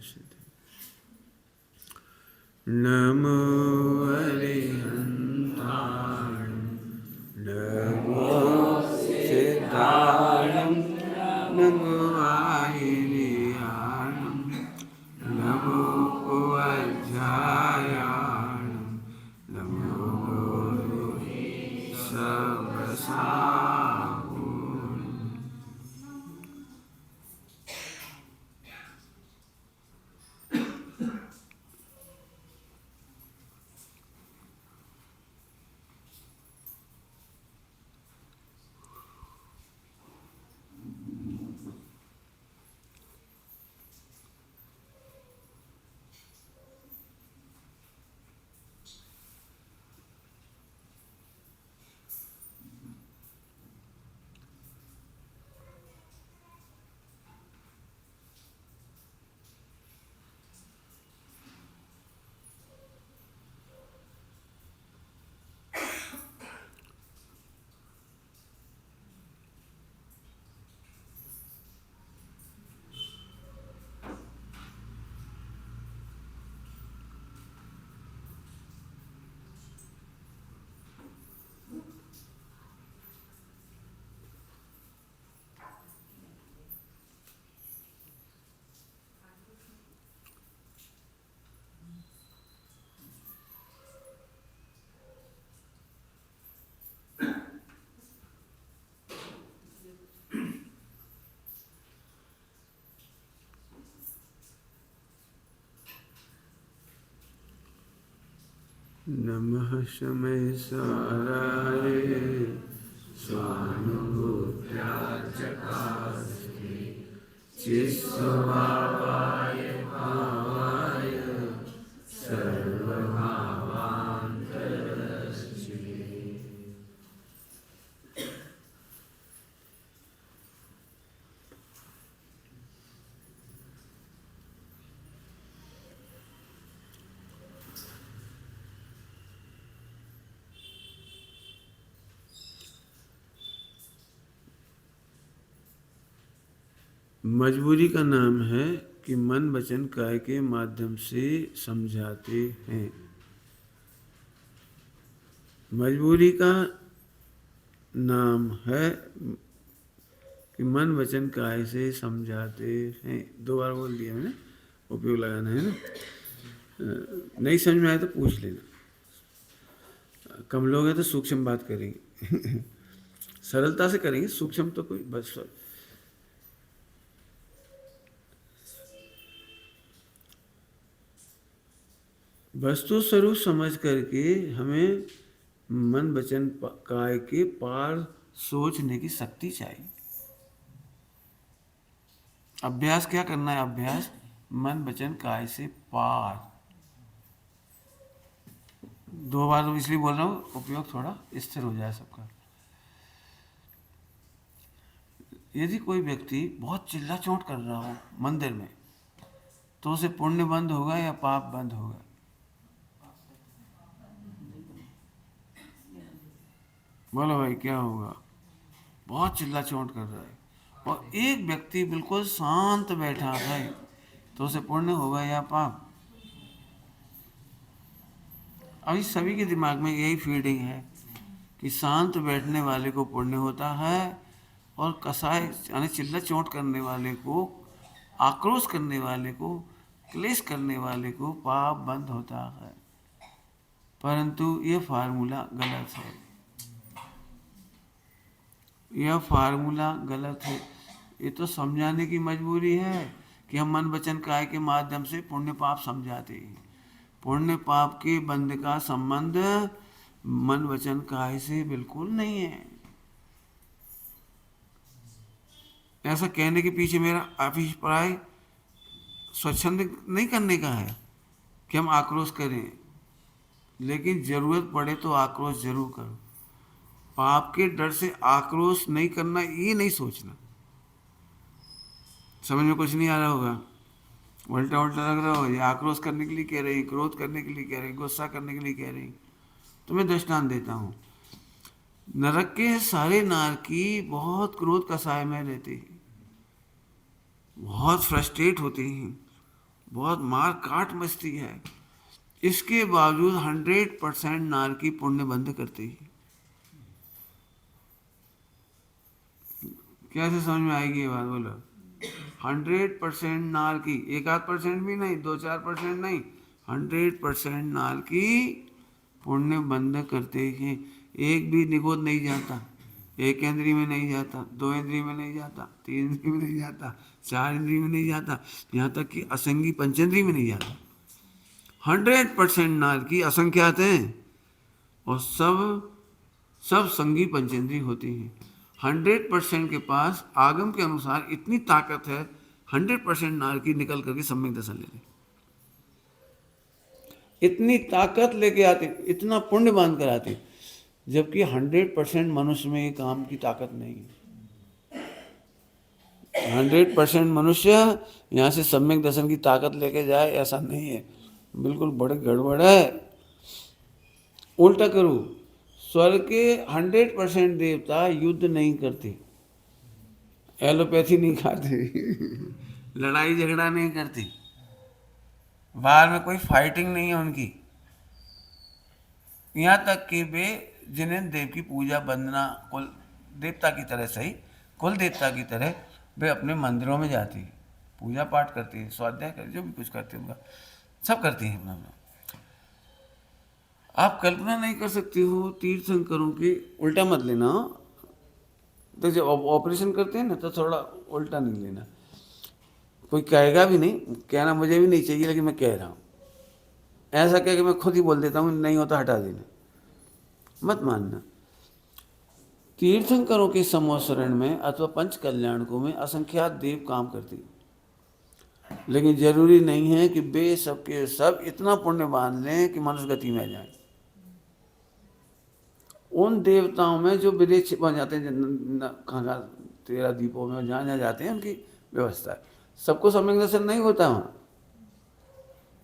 सिद्धि। नमो अरिहन्ताय नमो सिद्धाय नमो आयिर्याणं नमो अध्यायाणं नमो सर्वसाहुं। नमः शमैसाराय स्वानुभूत्याचकास्ते चित्स्वभावाय भावाय सर्वभावान्तरस्ये। मजबूरी का नाम है कि मन वचन काया के माध्यम से समझाते हैं। मजबूरी का नाम है कि मन वचन काया से समझाते हैं। 2 बार बोल दिया मैंने, उपयोग लगाना है ना। नहीं समझ में आए तो पूछ लेना। कम लोग हैं तो सूक्ष्म बात करेंगे सरलता से करेंगे, सूक्ष्म तो कोई बस। वस्तु स्वरूप समझ करके हमें मन वचन काय के पार सोचने की शक्ति चाहिए। अभ्यास क्या करना है? अभ्यास मन वचन काय से पार। 2 बार तो इसलिए बोल रहा हूँ, उपयोग थोड़ा स्थिर हो जाए सबका। यदि कोई व्यक्ति बहुत चिल्ला चोट कर रहा हो मंदिर में, तो उसे पुण्य बंद होगा या पाप बंद होगा? बोलो भाई, क्या होगा? बहुत चिल्ला चोट कर रहा है और एक व्यक्ति बिल्कुल शांत बैठा है, तो उसे पुण्य होगा या पाप? अभी सभी के दिमाग में यही फीडिंग है कि शांत बैठने वाले को पुण्य होता है और कसाय यानी चिल्ला चोट करने वाले को, आक्रोश करने वाले को, क्लेश करने वाले को पाप बंद होता है। परंतु यह फार्मूला गलत है। यह फार्मूला गलत है। ये तो समझाने की मजबूरी है कि हम मन वचन काय के माध्यम से पुण्य पाप समझाते हैं। पुण्य पाप के बंध का संबंध मन वचन काय से बिल्कुल नहीं है। ऐसा कहने के पीछे मेरा अभिप्राय स्वच्छंद नहीं करने का है कि हम आक्रोश करें, लेकिन जरूरत पड़े तो आक्रोश जरूर करो। पाप के डर से आक्रोश नहीं करना, ये नहीं सोचना। समझ में कुछ नहीं आ रहा होगा, उल्टा उल्टा लग रहा हो। ये आक्रोश करने के लिए कह रही, क्रोध करने के लिए कह रही, गुस्सा करने के लिए कह रही। तो मैं दृष्टांत देता हूँ। नरक के सारे नारकी बहुत क्रोध कसाय में रहते हैं, बहुत फ्रस्ट्रेट होते हैं, बहुत मार काट मचती है, इसके बावजूद 100% नारकी पुण्य बंद करती है। कैसे समझ में आएगी ये बात बोलो? 100% नारकी, 1-8% भी नहीं, 2-4% नहीं, 100% नारकी पुण्य बंद करते हैं। एक भी निगोद नहीं जाता, एक इंद्री में नहीं जाता, 2 इंद्री में नहीं जाता, 3 इंद्री में नहीं जाता, 4 इंद्री में नहीं जाता, यहाँ तक कि असंगी पंचेंद्री में नहीं जाता। 100% नारकी असंख्यात हैं और सब संगी पंचेंद्री होती हैं। 100% के पास आगम के अनुसार इतनी ताकत है, 100% नारकी निकल करके सम्यक दर्शन ले ले, इतनी ताकत लेके आते, इतना पुण्य बांध कर आते, जबकि 100% मनुष्य में ये काम की ताकत नहीं है। 100% मनुष्य यहाँ से सम्यक दर्शन की ताकत लेके जाए ऐसा नहीं है, बिल्कुल बड़े गड़बड़ है। उल्टा करो, स्वर्ग के 100% देवता युद्ध नहीं करते, एलोपैथी नहीं खाते, लड़ाई झगड़ा नहीं करते, बाहर में कोई फाइटिंग नहीं है उनकी। यहाँ तक कि वे जिन्हें देव की पूजा वंदना कुल देवता की तरह सही, कुल देवता की तरह वे अपने मंदिरों में जाती है, पूजा पाठ करती है, स्वाध्याय करती, जो भी कुछ करते हैं उनका सब करती हैं अपना अपना। आप कल्पना नहीं कर सकते हो तीर्थंकरों की, उल्टा मत लेना, तो जब ऑपरेशन करते हैं ना तो थोड़ा उल्टा नहीं लेना, कोई कहेगा भी नहीं, कहना मुझे भी नहीं चाहिए लेकिन मैं कह रहा हूँ, ऐसा कह के मैं खुद ही बोल देता हूँ, नहीं होता हटा देना, मत मानना। तीर्थंकरों के समोसरण में अथवा पंच कल्याणकों में असंख्यात देव काम करती, लेकिन जरूरी नहीं है कि वे सबके सब इतना पुण्य बांध लें कि मनुष्य गति में जाए। उन देवताओं में जो विदेश बन जाते हैं, कहाँ 13 द्वीपों में जहाँ जहाँ जाते हैं उनकी व्यवस्था है, सबको सम्यक दर्शन नहीं होता वहाँ।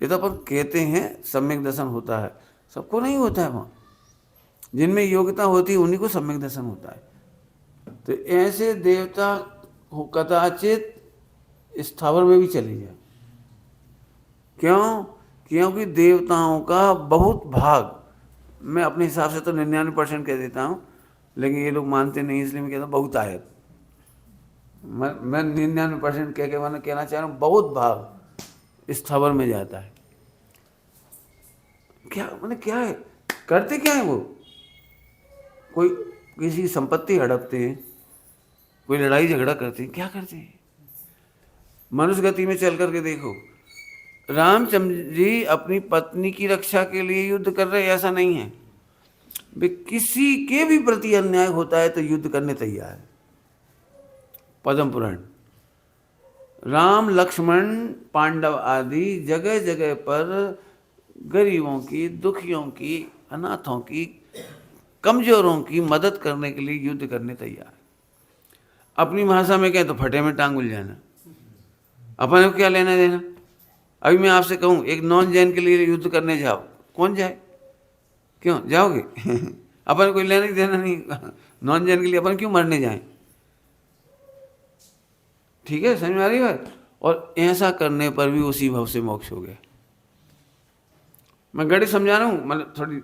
ये तो अपन कहते हैं सम्यक दर्शन होता है, सबको नहीं होता है वहाँ, जिनमें योग्यता होती है उन्हीं को सम्यक दर्शन होता है। तो ऐसे देवता कदाचित स्थावर में भी चली जाए, क्यों? क्योंकि देवताओं का बहुत भाग, मैं अपने हिसाब से तो 99% कह देता हूँ, लेकिन ये लोग मानते नहीं इसलिए मैं कहता हूँ बहुत आयत, मैं 99% कह के मैंने कहना चाह रहा हूँ बहुत भाग स्थावर में जाता है। क्या मैंने क्या है, करते क्या है वो? कोई किसी संपत्ति हड़पते हैं, कोई लड़ाई झगड़ा करते हैं, क्या करते हैं? मनुष्य गति में चल करके देखो, रामचंद्र जी अपनी पत्नी की रक्षा के लिए युद्ध कर रहे, ऐसा नहीं है, वे किसी के भी प्रति अन्याय होता है तो युद्ध करने तैयार है। पद्म पुराण, राम लक्ष्मण पांडव आदि जगह जगह पर गरीबों की, दुखियों की, अनाथों की, कमजोरों की मदद करने के लिए युद्ध करने तैयार। अपनी भाषा में कहें तो फटे में टांग उलझाना, अपन को क्या लेना देना? अभी मैं आपसे कहूँ एक नॉन जैन के लिए युद्ध करने जाओ, कौन जाए? क्यों जाओगे? अपन कोई लेना देना नहीं, नॉन जैन के लिए अपन क्यों मरने जाएं? ठीक है, समझ में आ रही बात? और ऐसा करने पर भी उसी भाव से मोक्ष हो गया। मैं गणित समझा रहा हूँ, मतलब थोड़ी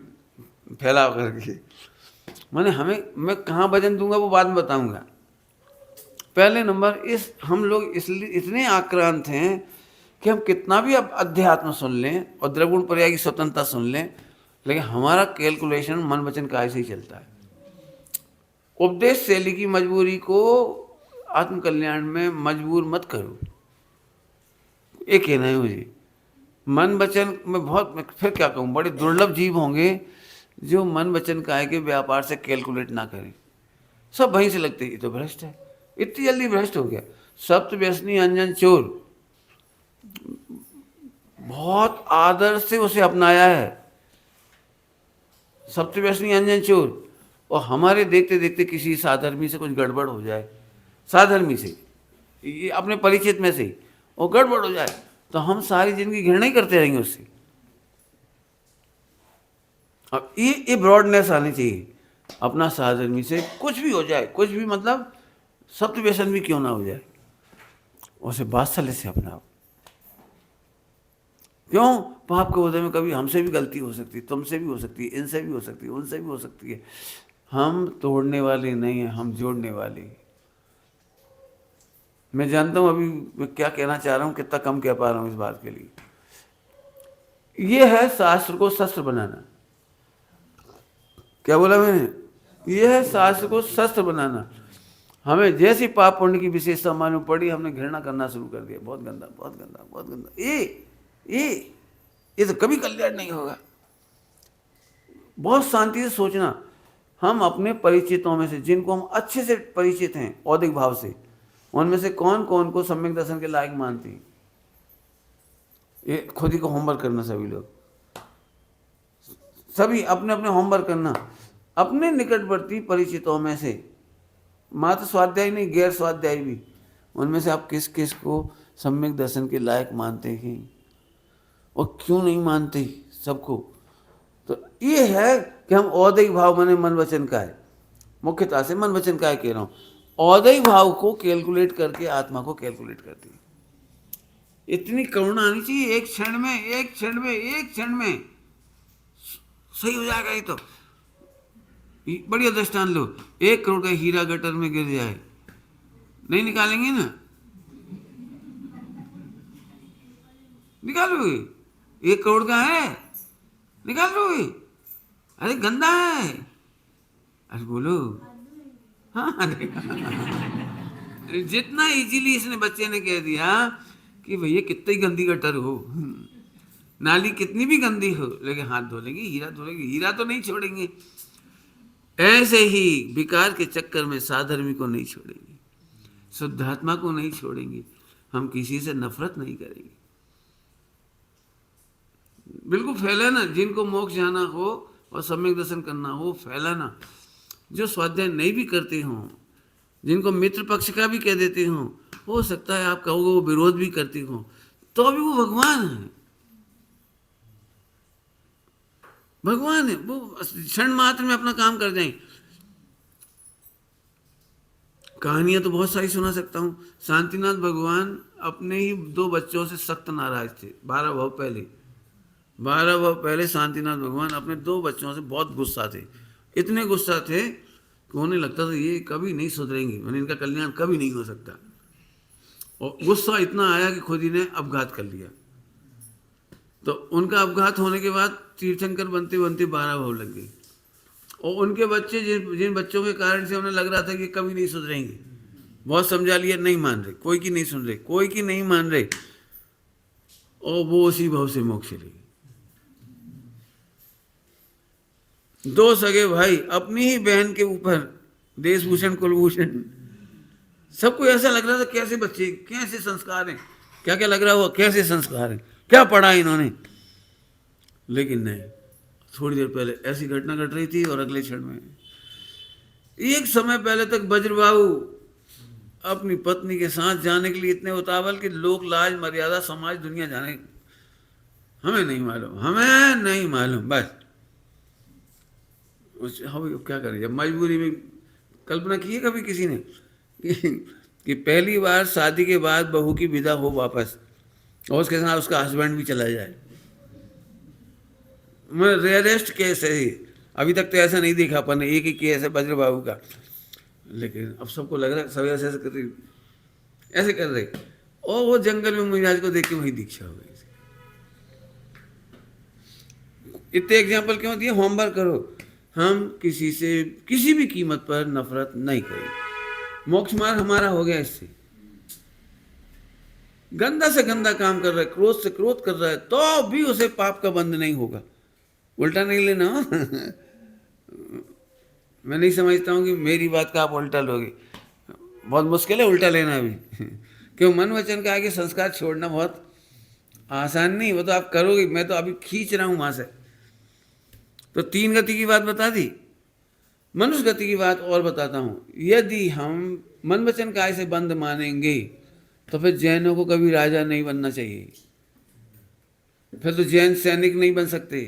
फैला करके, मैंने मैं कहाँ वजन दूंगा वो बाद में बताऊंगा। पहले नंबर, हम लोग इसलिए इतने आक्रांत हैं कि हम कितना भी अब अध्यात्म सुन लें और द्रगुण पर्याय की स्वतंत्रता सुन लें, लेकिन हमारा कैलकुलेशन मन वचन काय से ही चलता है। उपदेश शैली की मजबूरी को आत्मकल्याण में मजबूर मत करो, ये कहना है मुझे। मन वचन में बहुत, फिर क्या कहूँ, बड़े दुर्लभ जीव होंगे जो मन वचन काय के व्यापार से कैलकुलेट ना करें, सब वहीं से लगते ये तो भ्रष्ट है, इतनी जल्दी भ्रष्ट हो गया। सप्त व्यसनी अंजन चोर, बहुत आदर से उसे अपनाया है, सप्त व्यसनी अंजन चोर, और हमारे देखते देखते किसी साधर्मी से कुछ गड़बड़ हो जाए, साधर्मी से, ये अपने परिचित में से और गड़बड़ हो जाए तो हम सारी जिंदगी घृणा ही करते रहेंगे उससे। अब ये ब्रॉडनेस आनी चाहिए, अपना साधर्मी से कुछ भी हो जाए, कुछ भी मतलब सप्त व्यसन भी क्यों ना हो जाए, उसे वात्सल्य से अपनाओ। क्यों? पाप के उदय में कभी हमसे भी गलती हो सकती है, तुमसे भी हो सकती है, इनसे भी हो सकती है, उनसे भी हो सकती है। हम तोड़ने वाले नहीं हैं, हम जोड़ने वाले हैं। मैं जानता हूँ अभी मैं क्या कहना चाह रहा हूँ, कितना कम कह पा रहा हूँ इस बात के लिए। ये है शास्त्र को शस्त्र बनाना। क्या बोला मैंने? ये है शास्त्र को शस्त्र बनाना। हमें जैसी पाप पुण्य की विशेषता मालूम पड़ी, हमने घृणा करना शुरू कर दिया, बहुत गंदा, बहुत गंदा, बहुत गंदा। ये तो कभी कल्याण नहीं होगा। बहुत शांति से सोचना, हम अपने परिचितों में से, जिनको हम अच्छे से परिचित हैं औदिक भाव से, उनमें से कौन कौन को सम्यक दर्शन के लायक मानते हैं। ये खुद ही को होमवर्क करना, सभी लोग, सभी अपने अपने होमवर्क करना। अपने निकटवर्ती परिचितों में से, मात्र स्वाध्याय नहीं, गैर स्वाध्याय भी, उनमें से आप किस किस को सम्यक दर्शन के लायक मानते हैं और क्यों नहीं मानते सबको। तो ये है कि हम औदैहिक भाव माने मन वचन का है, मुख्यतः से मन वचन का है कह रहा हूँ। औदैहिक भाव को कैलकुलेट करके आत्मा को कैलकुलेट करती है। इतनी करुणा आनी चाहिए, एक क्षण में, एक क्षण में, एक क्षण में सही हो जाएगा। ये तो बढ़िया दृष्टांत लो, 1 करोड़ का हीरा गटर में गिर जाए, नहीं निकालेंगे ना? निकालोगे? 1 करोड़ का है, निकाल लोगे? अरे गंदा है, अरे बोलो। हाँ अरे जितना इजीली इसने बच्चे ने कह दिया कि भैया कितनी गंदी गटर हो, नाली कितनी भी गंदी हो, लेकिन हाथ धो लेंगे, हीरा धो लेंगे, हीरा तो नहीं छोड़ेंगे। ऐसे ही विकार के चक्कर में साधर्मी को नहीं छोड़ेंगे, शुद्धात्मा को नहीं छोड़ेंगे, हम किसी से नफरत नहीं करेंगे। बिल्कुल फैलाना, जिनको मोक्ष जाना हो और सम्यक दर्शन करना हो, फैलाना। जो स्वाध्याय नहीं भी करते हों, जिनको मित्र पक्ष का भी कह देते हों, हो सकता है आप कहोगे वो विरोध भी करते हों, तो भी वो भगवान है। भगवान है वो, क्षण मात्र में अपना काम कर जाएं। कहानियां तो बहुत सारी सुना सकता हूँ। शांतिनाथ भगवान अपने ही 2 बच्चों से सख्त नाराज थे। 12 भाव पहले शांतिनाथ भगवान अपने 2 बच्चों से बहुत गुस्सा थे। इतने गुस्सा थे कि उन्हें लगता था ये कभी नहीं सुधरेंगे, मैंने इनका कल्याण कभी नहीं हो सकता। और गुस्सा इतना आया कि खुद ही ने अपघात कर लिया। तो उनका अपघात होने के बाद तीर्थंकर बनते बनते 12 भाव लग गए। और उनके बच्चे, जिन बच्चों के कारण से उन्हें लग रहा था कि कभी नहीं सुधरेंगे, बहुत समझा लिया, नहीं मान रहे, कोई की नहीं सुन रहे, कोई की नहीं मान रहे, और वो उसी भाव से मोक्ष चले गए। 2 सगे भाई अपनी ही बहन के ऊपर देशभूषण कुलभूषण, सबको ऐसा लग रहा था कैसे बच्चे, कैसे संस्कार हैं, क्या क्या लग रहा हुआ, कैसे संस्कार हैं, क्या पढ़ा इन्होंने। लेकिन नहीं, थोड़ी देर पहले ऐसी घटना घट रही थी और अगले क्षण में, एक समय पहले तक बज्रबाहु अपनी पत्नी के साथ जाने के लिए इतने उतावल कि लोक लाज मर्यादा समाज दुनिया जाने, हमें नहीं मालूम, हमें नहीं मालूम, बस हम क्या करें। जब मजबूरी में, कल्पना की है कभी किसी ने कि पहली बार शादी के बाद बहू की विदा हो वापस, और उसके साथ उसका हस्बैंड भी चला जाए। मैं रेयरेस्ट केस है, अभी तक तो ऐसा नहीं देखा अपन ने, एक ही केस है बज्रबाहु का। लेकिन अब सबको लग रहा है, सब ऐसे ऐसे कर रहे, ऐसे कर रहे, और वो जंगल में महाराज को देख के वही दीक्षा हो गई। इतने एग्जाम्पल क्यों दिए? होमवर्क करो। हम किसी से किसी भी कीमत पर नफरत नहीं करें। मोक्ष मार्ग हमारा हो गया इससे। गंदा से गंदा काम कर रहा है, क्रोध से क्रोध कर रहा है, तो भी उसे पाप का बंध नहीं होगा। उल्टा नहीं लेना हो मैं नहीं समझता हूँ कि मेरी बात का आप उल्टा लोगे, बहुत मुश्किल है उल्टा लेना भी क्यों? मन वचन का आगे संस्कार छोड़ना बहुत आसान नहीं, वो तो आप करोगे। मैं तो अभी खींच रहा हूँ वहाँ से। तो 3 गति की बात बता दी, मनुष्य गति की बात और बताता हूँ। यदि हम मन वचन काय से बंद मानेंगे तो फिर जैनों को कभी राजा नहीं बनना चाहिए, फिर तो जैन सैनिक नहीं बन सकते,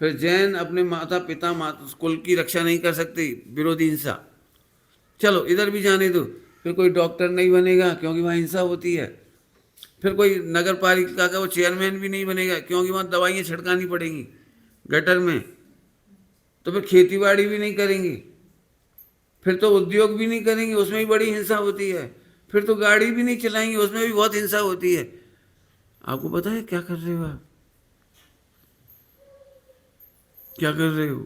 फिर जैन अपने माता पिता कुल की रक्षा नहीं कर सकते, विरोधी हिंसा। चलो इधर भी जाने दो, फिर कोई डॉक्टर नहीं बनेगा क्योंकि वहाँ हिंसा होती है, फिर कोई नगर पालिका का वो चेयरमैन भी नहीं बनेगा, क्योंकि वहाँ दवाइयाँ छिड़कानी पड़ेंगी गटर में। तो फिर खेती बाड़ी भी नहीं करेंगे, फिर तो उद्योग भी नहीं करेंगे, उसमें भी बड़ी हिंसा होती है। फिर तो गाड़ी भी नहीं चलाएंगे, उसमें भी बहुत हिंसा होती है। आपको पता है क्या कर रहे हो आप? क्या कर रहे हो?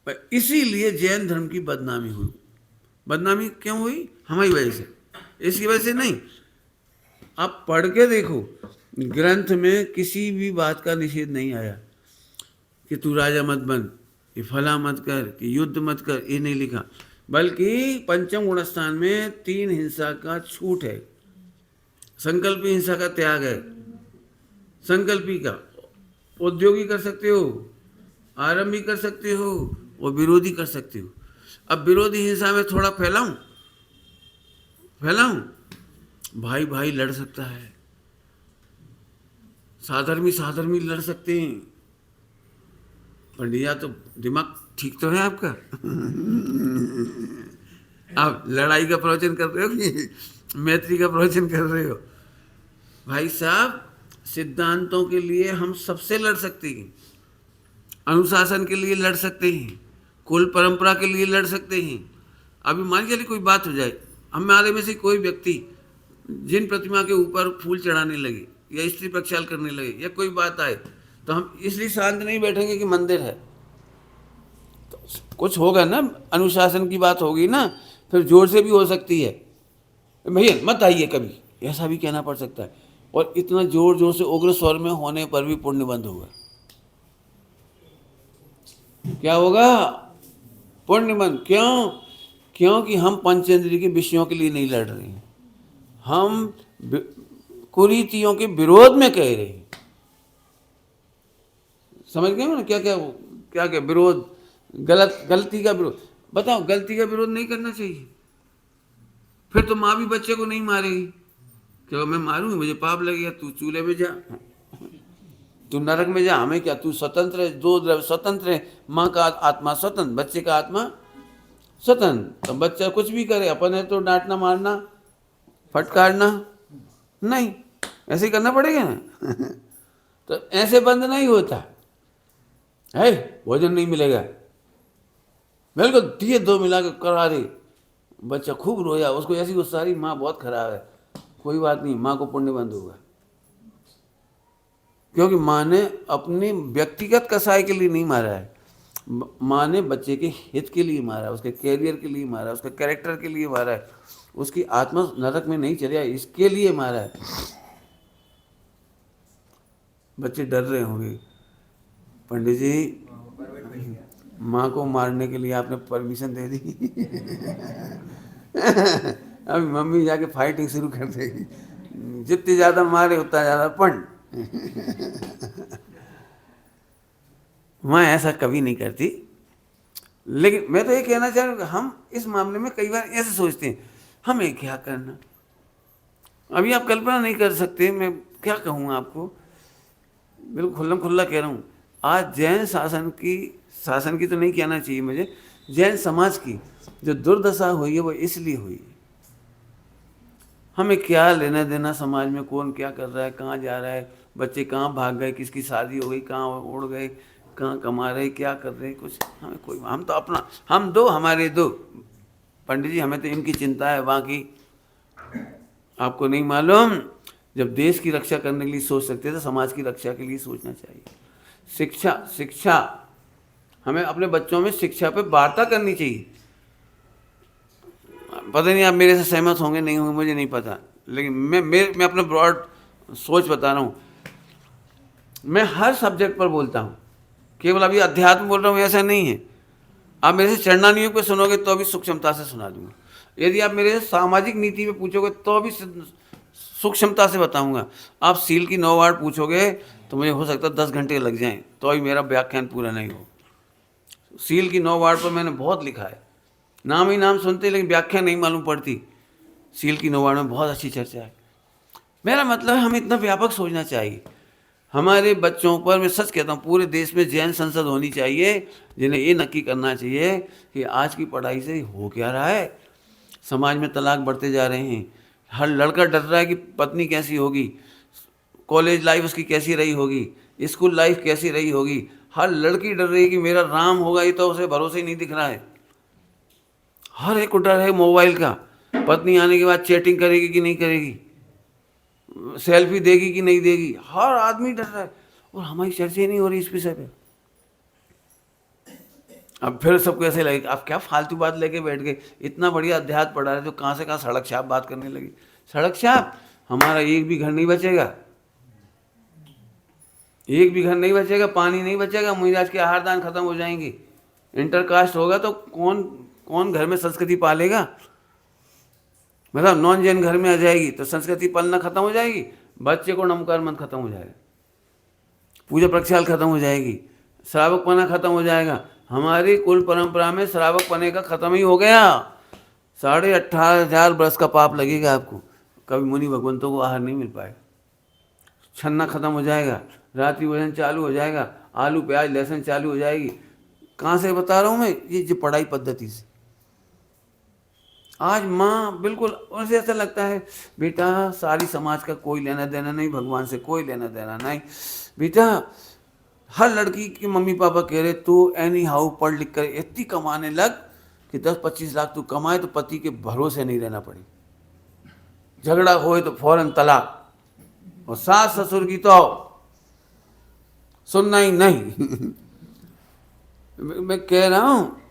पर इसीलिए जैन धर्म की बदनामी हुई। बदनामी क्यों हुई? हमारी वजह से, इसकी वजह से नहीं। आप पढ़ के देखो, ग्रंथ में किसी भी बात का निषेध नहीं आया कि तू राजा मत बन, कि फला मत कर, कि युद्ध मत कर, ये नहीं लिखा। बल्कि पंचम गुणस्थान में 3 हिंसा का छूट है। संकल्पी हिंसा का त्याग है। संकल्पी का उद्योगी कर सकते हो, आरंभी कर सकते हो, और विरोधी कर सकते हो। अब विरोधी हिंसा में थोड़ा फैलाऊं, भाई भाई लड़ सकता है, साधर्मी लड़ सकते हैं। पंडिया तो दिमाग ठीक तो है आपका? आप लड़ाई का प्रवचन कर रहे हो कि मैत्री का प्रवचन कर रहे हो? भाई साहब, सिद्धांतों के लिए हम सबसे लड़ सकते हैं, अनुशासन के लिए लड़ सकते हैं, कुल परंपरा के लिए लड़ सकते हैं। अभी मान के चलिए कोई बात हो जाए, हमारे में से कोई व्यक्ति जिन प्रतिमा के ऊपर फूल चढ़ाने लगे या स्त्री प्रक्षाल करने लगे या कोई बात आए, तो हम इसलिए शांत नहीं बैठेंगे कि मंदिर है। तो कुछ होगा ना, अनुशासन की बात होगी ना, फिर जोर से भी हो सकती है, भैया मत आइए कभी, ऐसा भी कहना पड़ सकता है। और इतना जोर जोर से उग्र स्वर में होने पर भी पुण्य बंद होगा। क्या होगा? पुण्य बंद। क्यों? क्योंकि हम पंचेंद्रिय के विषयों के लिए नहीं लड़ रहे हैं, हम कुरीतियों के विरोध में कह रहे हैं। समझ गए ना? क्या क्या क्या क्या विरोध? गलती का विरोध। बताओ, गलती का विरोध नहीं करना चाहिए। फिर तो माँ भी बच्चे को नहीं मारेगी, क्यों? मैं मारूंगी, मुझे पाप लगेगा, तू चूल्हे में जा, तू नरक में जा, हमें क्या? तू स्वतंत्र है, दो द्रव्य स्वतंत्र है, माँ का आत्मा स्वतंत्र, बच्चे का आत्मा स्वतंत्र। तो बच्चा कुछ भी करे, अपन है तो डांटना मारना फटकारना नहीं, ऐसे ही करना पड़ेगा ना। तो ऐसे बंद नहीं होता है। भोजन नहीं मिलेगा, बिल्कुल दिए दो मिला के करा रही, बच्चा खूब रोया, उसको ऐसी गुस्सा रही, माँ बहुत खराब है, कोई बात नहीं, माँ को पुण्य बंद होगा। क्योंकि माँ ने अपने व्यक्तिगत कसाई के लिए नहीं मारा है, माँ ने बच्चे के हित के लिए मारा है, उसके कैरियर के लिए मारा है, उसके कैरेक्टर के लिए मारा है, उसकी आत्मा नरक में नहीं चले इसके लिए मारा है। बच्चे डर रहे होंगे, पंडित जी माँ को मारने के लिए आपने परमिशन दे दी। अभी मम्मी जाके फाइटिंग शुरू कर देगी, जितनी ज़्यादा मारे उतना ज़्यादा पंड। माँ ऐसा कभी नहीं करती। लेकिन मैं तो ये कहना चाह रहा हूँ, हम इस मामले में कई बार ऐसे सोचते हैं, हमें क्या करना। अभी आप कल्पना नहीं कर सकते, मैं क्या कहूँ आपको, बिल्कुल खुल्लम खुल्ला कह रहा हूँ। आज जैन शासन की तो नहीं कहना चाहिए मुझे, जैन समाज की जो दुर्दशा हुई है वो इसलिए हुई है। हमें क्या लेना देना समाज में, कौन क्या कर रहा है, कहाँ जा रहा है, बच्चे कहाँ भाग गए, किसकी शादी हो गई, कहाँ उड़ गए, कहाँ कमा रहे, क्या कर रहे, कुछ हमें कोई, हम तो अपना, हम दो हमारे दो। पंडित जी हमें तो इनकी चिंता है, बाकी आपको नहीं मालूम। जब देश की रक्षा करने के लिए सोच सकते हैं तो समाज की रक्षा के लिए सोचना चाहिए। शिक्षा हमें अपने बच्चों में शिक्षा पे वार्ता करनी चाहिए। पता नहीं आप मेरे से सहमत होंगे नहीं होंगे, मुझे नहीं पता, लेकिन मैं अपना ब्रॉड सोच बता रहा हूँ। मैं हर सब्जेक्ट पर बोलता हूँ, केवल अभी अध्यात्म बोल रहा हूँ ऐसा नहीं है। आप मेरे से चरणानियों पे सुनोगे तो भी सूक्ष्मता से सुना दूंगा। यदि आप मेरे से सामाजिक नीति पे पूछोगे तो भी सूक्ष्मता से बताऊंगा। आप सील की 9 वार्ड पूछोगे तो मुझे हो सकता है 10 घंटे लग जाएं, तो अभी मेरा व्याख्यान पूरा नहीं हो। सील की 9 वार्ड पर मैंने बहुत लिखा है, नाम ही नाम सुनते लेकिन व्याख्या नहीं मालूम पड़ती। सील की 9 वार्ड में बहुत अच्छी चर्चा है। मेरा मतलब है हमें इतना व्यापक सोचना चाहिए। हमारे बच्चों पर, मैं सच कहता हूँ, पूरे देश में जैन संसद होनी चाहिए, जिन्हें ये नक्की करना चाहिए कि आज की पढ़ाई से हो क्या रहा है। समाज में तलाक बढ़ते जा रहे हैं, हर लड़का डर रहा है कि पत्नी कैसी होगी, कॉलेज लाइफ उसकी कैसी रही होगी, स्कूल लाइफ कैसी रही होगी। हर लड़की डर रही है कि मेरा राम होगा, ये तो उसे भरोसे ही नहीं दिख रहा है। हर एक को डर है मोबाइल का, पत्नी आने के बाद चैटिंग करेगी कि नहीं करेगी, सेल्फी देगी कि नहीं देगी, हर आदमी डर रहा है। और हमारी चर्चा ही नहीं हो रही इस विषय पे। अब फिर सबको ऐसे लगे आप क्या फालतू बात लेके बैठ गए, इतना बढ़िया अध्यात्म पढ़ा रहे तो कहाँ से कहाँ सड़क छाप बात करने लगी। सड़क छाप, हमारा एक भी घर नहीं बचेगा, एक भी घर नहीं बचेगा, पानी नहीं बचेगा, मुहिराज के आहार दान खत्म हो जाएंगे। इंटरकास्ट होगा तो कौन कौन घर में संस्कृति पालेगा। मतलब नॉन जैन घर में आ जाएगी तो संस्कृति पलना खत्म हो जाएगी, बच्चे को नमकार मन खत्म हो जाएगा, पूजा प्रक्षाल खत्म हो जाएगी, श्रावक पना खत्म हो जाएगा। हमारी कुल परंपरा में श्रावक पने का खत्म ही हो गया। 18,500 वर्ष का पाप लगेगा आपको, कभी मुनि भगवंतों को आहार नहीं मिल पाएगा। छन्ना खत्म हो जाएगा, रात्रि भोजन चालू हो जाएगा, आलू प्याज लहसुन चालू हो जाएगी। कहाँ से बता रहा हूँ मैं, ये जो पढ़ाई पद्धति से। आज माँ बिल्कुल उनसे ऐसा लगता है बेटा सारी समाज का कोई लेना देना नहीं, भगवान से कोई लेना देना नहीं। बेटा हर लड़की के मम्मी पापा कह रहे तू एनी हाउ पढ़ लिख कर इतनी कमाने लग कि 10-25 लाख तू कमाए तो पति के भरोसे नहीं रहना पड़े, झगड़ा होए तो फौरन तलाक, और सास ससुर की तो सुनना ही नहीं। मैं कह रहा हूँ,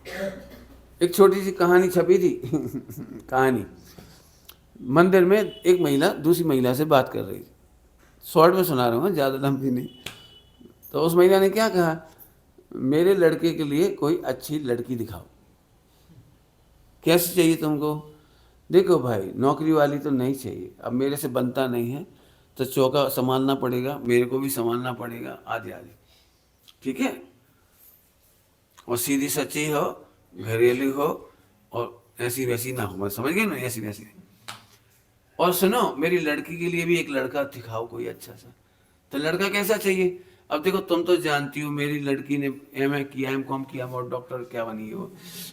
एक छोटी सी कहानी छपी थी। कहानी, मंदिर में एक महिला दूसरी महिला से बात कर रही थी, शॉर्ट में सुना रहा हूँ, ज़्यादा लंबी नहीं। तो उस महिला ने क्या कहा, मेरे लड़के के लिए कोई अच्छी लड़की दिखाओ। कैसी चाहिए तुमको? देखो भाई नौकरी वाली तो नहीं चाहिए, अब मेरे से बनता नहीं है तो चौका संभालना पड़ेगा, मेरे को भी संभालना पड़ेगा, आदि आदि, ठीक है। और सीधी सच्ची हो, घरेलू हो, और ऐसी वैसी ना हो, मैं समझ गई ना, ऐसी वैसी। और सुनो मेरी लड़की के लिए भी एक लड़का दिखाओ कोई अच्छा सा। तो लड़का कैसा चाहिए? अब देखो तुम तो जानती हो मेरी लड़की ने एमए किया, एमकॉम किया, और डॉक्टर क्या बनी है वो।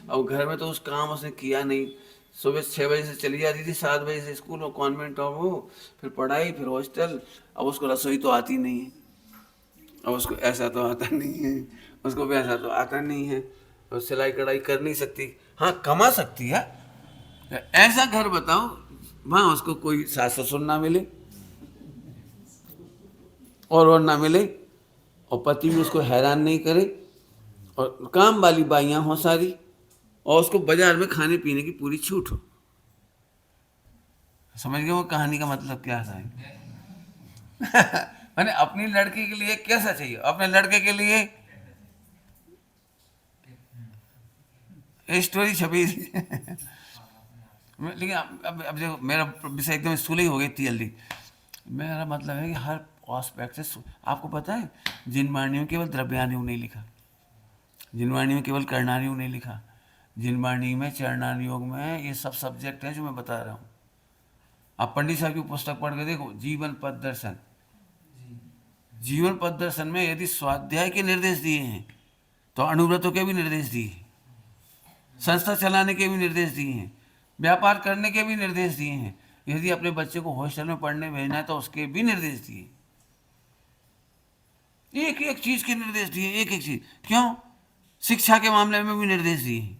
अब घर में तो उस काम उसने किया नहीं, सुबह 6 बजे से चली जाती थी, 7 बजे से स्कूल और कॉन्वेंट और वो, फिर पढ़ाई, फिर हॉस्टल। अब उसको रसोई तो आती नहीं है, अब उसको ऐसा तो आता नहीं है, उसको वैसा तो आता नहीं है, और सिलाई कढ़ाई कर नहीं सकती, हाँ कमा सकती है। ऐसा घर बताओ वहाँ उसको कोई सास ससुर ना मिले और ना मिले, और पति भी उसको हैरान नहीं करे, और काम वाली बाइयाँ हों सारी, और उसको बाजार में खाने पीने की पूरी छूट हो। समझ गए वो कहानी का मतलब क्या था? मैंने अपनी लड़की के लिए कैसा चाहिए, अपने लड़के के लिए स्टोरी छपी। लेकिन अब देखो मेरा विषय एकदम स्थूल ही हो गई इतनी जल्दी। मेरा मतलब है कि हर एस्पेक्ट से आपको पता है जिनवाणी में केवल द्रव्याणु नहीं लिखा, जिनवाणी में केवल कर्णाणु नहीं लिखा, जिनवाणी में चरणान योग में ये सब सब्जेक्ट हैं जो मैं बता रहा हूँ। आप पंडित साहब की पुस्तक पढ़ के देखो, जीवन पद दर्शन। जीवन पद दर्शन में यदि स्वाध्याय के निर्देश दिए हैं तो अनुव्रतों के भी निर्देश दिए हैं, संस्था चलाने के भी निर्देश दिए हैं, व्यापार करने के भी निर्देश दिए हैं, यदि अपने बच्चे को हॉस्टल में पढ़ने भेजना है तो उसके भी निर्देश दिए, एक एक चीज के निर्देश दिए, एक एक चीज। क्यों? शिक्षा के मामले में भी निर्देश दिए।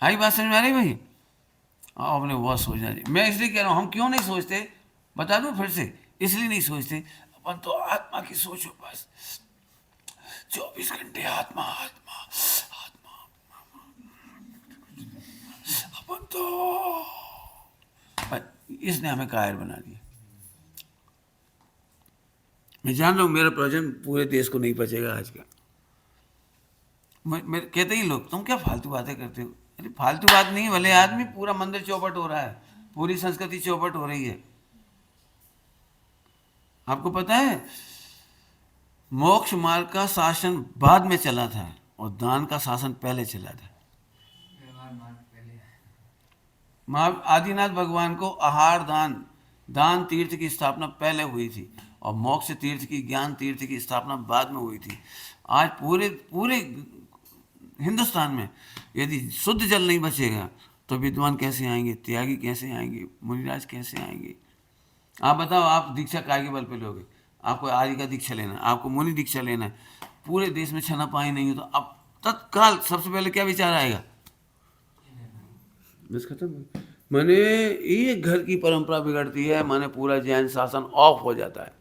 आई बात समझ में आ रही भाई? आपने बहुत सोचना चाहिए। मैं इसलिए कह रहा हूँ, हम क्यों नहीं सोचते बता दूं फिर से, इसलिए नहीं सोचते, अपन तो आत्मा की सोचो बस, 24 घंटे आत्मा आत्मा आत्मा। अपन तो इसने हमें कायर बना दिया। मैं जान रहा हूँ मेरा प्रवचन पूरे देश को नहीं पचेगा आज का। मैं कहते ही लोग तुम क्या फालतू बातें करते हो। अरे फालतू बात नहीं, भले आदमी पूरा मंदिर चौपट हो रहा है, पूरी संस्कृति चौपट हो रही है। आपको पता है मोक्ष मार्ग का शासन बाद में चला था और दान का शासन पहले चला था। आदिनाथ भगवान को आहार दान, दान तीर्थ की स्थापना पहले हुई थी और मोक्ष तीर्थ की, ज्ञान तीर्थ की स्थापना बाद में हुई थी। आज पूरे पूरे हिंदुस्तान में यदि शुद्ध जल नहीं बचेगा तो विद्वान कैसे आएंगे, त्यागी कैसे आएंगे, मुनिराज कैसे आएंगे? आप बताओ, आप दीक्षा काय के बल पे लोगे? आपको आर्य का दीक्षा लेना है, आपको मुनि दीक्षा लेना है, पूरे देश में छना पाई नहीं हो, तो अब तत्काल सबसे पहले क्या विचार आएगा? बस खत्म। माने एक घर की परंपरा बिगड़ती है, माने पूरा जैन शासन ऑफ हो जाता है।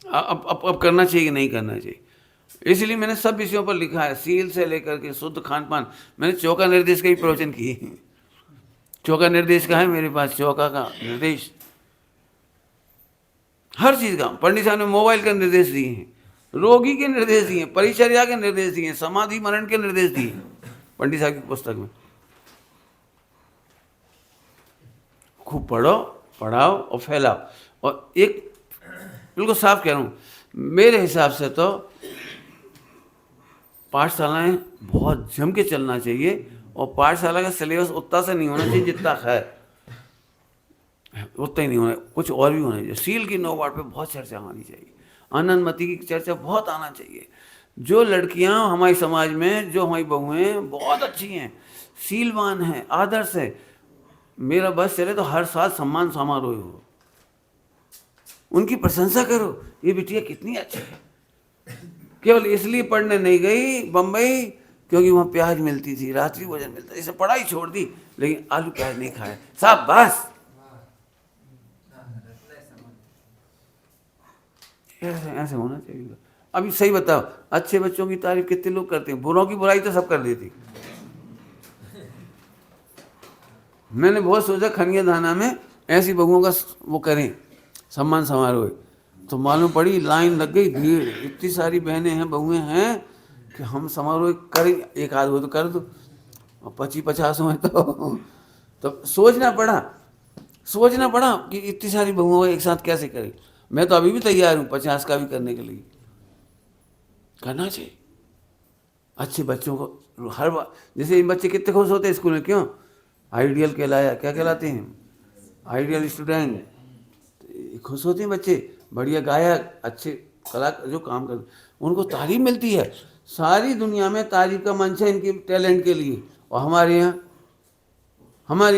अब करना चाहिए कि नहीं करना चाहिए? इसलिए मैंने सब विषयों पर लिखा है, सील से लेकर के शुद्ध खान पान। मैंने चौका निर्देश का भी प्रवचन किए। चौका निर्देश का है मेरे पास, चौका का निर्देश हर चीज का। पंडित साहब ने मोबाइल के निर्देश दिए हैं, रोगी के निर्देश दिए, परिचर्या के निर्देश दिए, समाधि मरण के निर्देश दिए पंडित साहब की पुस्तक में। खूब पढ़ो, पढ़ाओ और फैलाओ। और एक बिल्कुल साफ कह रहा हूँ, मेरे हिसाब से तो पाठशालाएं बहुत जम के चलना चाहिए, और पाठशाला का सिलेबस उतना से नहीं होना चाहिए जितना है, उतना ही नहीं होना, कुछ और भी होना चाहिए। सील की नौबात पे बहुत चर्चा होनी चाहिए, आनंदमती की चर्चा बहुत आना चाहिए। जो लड़कियां हमारे समाज में, जो हमारी बहुएं बहुत अच्छी हैं, सीलवान हैं, आदर्श है, मेरा बस चले तो हर साल सम्मान समारोह हो, उनकी प्रशंसा करो, ये बिटिया कितनी अच्छी है। केवल इसलिए पढ़ने नहीं गई बम्बई क्योंकि वहाँ प्याज मिलती थी, रात्रि भोजन मिलता, इसे पढ़ाई छोड़ दी, लेकिन आलू प्याज नहीं खाया, साहब बस। ऐसे होना चाहिए। अभी सही बताओ, अच्छे बच्चों की तारीफ कितने लोग करते हैं, बुरों की बुराई तो सब कर देती। मैंने बहुत सोचा खनिया धाना में ऐसी बहुओं का वो करें सम्मान समारोह, तो मालूम पड़ी लाइन लग गई, भीड़, इतनी सारी बहनें हैं, बहुएं हैं कि हम समारोह करें, एक आध हो तो कर दो, और 25-50 हुए तो सोचना पड़ा कि इतनी सारी बहुओं एक साथ कैसे करें। मैं तो अभी भी तैयार हूँ 50 का भी करने के लिए, करना चाहिए। अच्छे बच्चों को हर बार, जैसे इन बच्चे कितने खुश होते हैं स्कूल में, क्यों? आइडियल कहलाया, क्या कहलाते हैं, आइडियल स्टूडेंट, खुश होते हैं बच्चे, बढ़िया गायक, अच्छे कलाकार जो काम करते, उनको तारीफ मिलती है। सारी दुनिया में तारीफ का मंच है इनके टैलेंट के लिए। और हमारे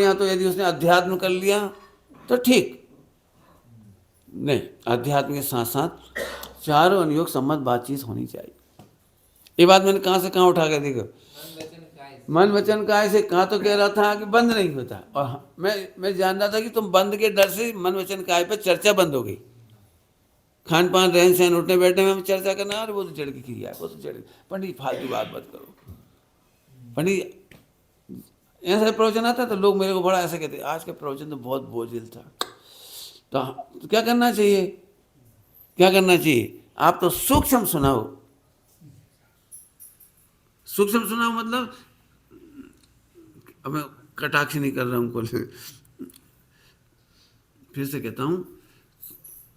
यहाँ तो यदि उसने अध्यात्म कर लिया तो ठीक नहीं, अध्यात्म के साथ साथ चारों अनुयोग सम्मत बातचीत होनी चाहिए। ये बात मैंने कहाँ से कहाँ उठा के देखो, मन वचन काय से कहाँ तो कह रहा था कि बंद नहीं होता, और मैं जान रहा था कि तुम बंद के डर से मन वचन काय पे चर्चा बंद हो गई। खान पान रहन सहन उठने बैठने में हम चर्चा करना, अरे वो तो जड़ की क्रिया है, वो तो जड़। पंडित फालतू बात मत करो। पंडित ऐसा प्रवचन आता तो लोग मेरे को बड़ा ऐसा कहते, आज का प्रवचन तो बहुत बोझिल था। तो क्या करना चाहिए, क्या करना चाहिए? आप तो सूक्ष्म सुनाओ, सूक्ष्म सुनाओ, मतलब अब मैं कटाक्ष नहीं कर रहा हूँ, फिर से कहता हूँ,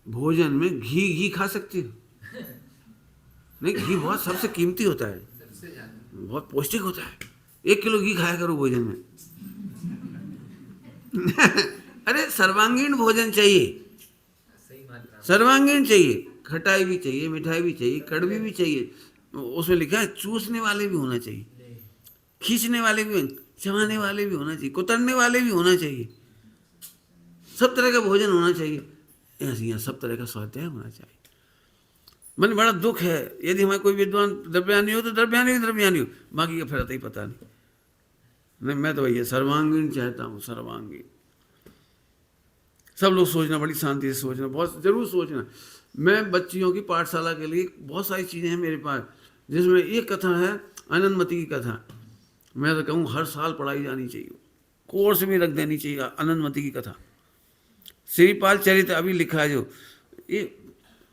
भोजन में घी खा सकती हो? नहीं, घी बहुत सबसे कीमती होता है, बहुत पौष्टिक होता है। 1 किलो घी खाया करो भोजन में। अरे सर्वांगीण भोजन चाहिए, सर्वांगीण चाहिए, खटाई भी चाहिए, मिठाई भी चाहिए, कड़वी भी चाहिए। उसमें लिखा है चूसने वाले भी होना चाहिए, खींचने वाले भी, चबाने वाले भी होना चाहिए, कुतरने वाले भी होना चाहिए, सब तरह का भोजन होना चाहिए। ऐसे यहाँ सब तरह का स्वाध्याय होना चाहिए। मैंने बड़ा दुख है यदि हमारे कोई विद्वान द्रव्यानी हो तो द्रव्यानी हो, बाकी का फिर ही पता नहीं। मैं तो भैया सर्वांगीण चाहता हूँ, सर्वांगीण। सब लोग सोचना, बड़ी शांति से सोचना, बहुत जरूर सोचना। मैं बच्चियों की पाठशाला के लिए बहुत सारी चीज़ें हैं मेरे पास, जिसमें एक कथा है आनंदमती की कथा। मैं तो कहूँ हर साल पढ़ाई जानी चाहिए, कोर्स में रख देनी चाहिए आनंदमती की कथा। श्रीपाल चरित्र अभी लिखा है जो, ये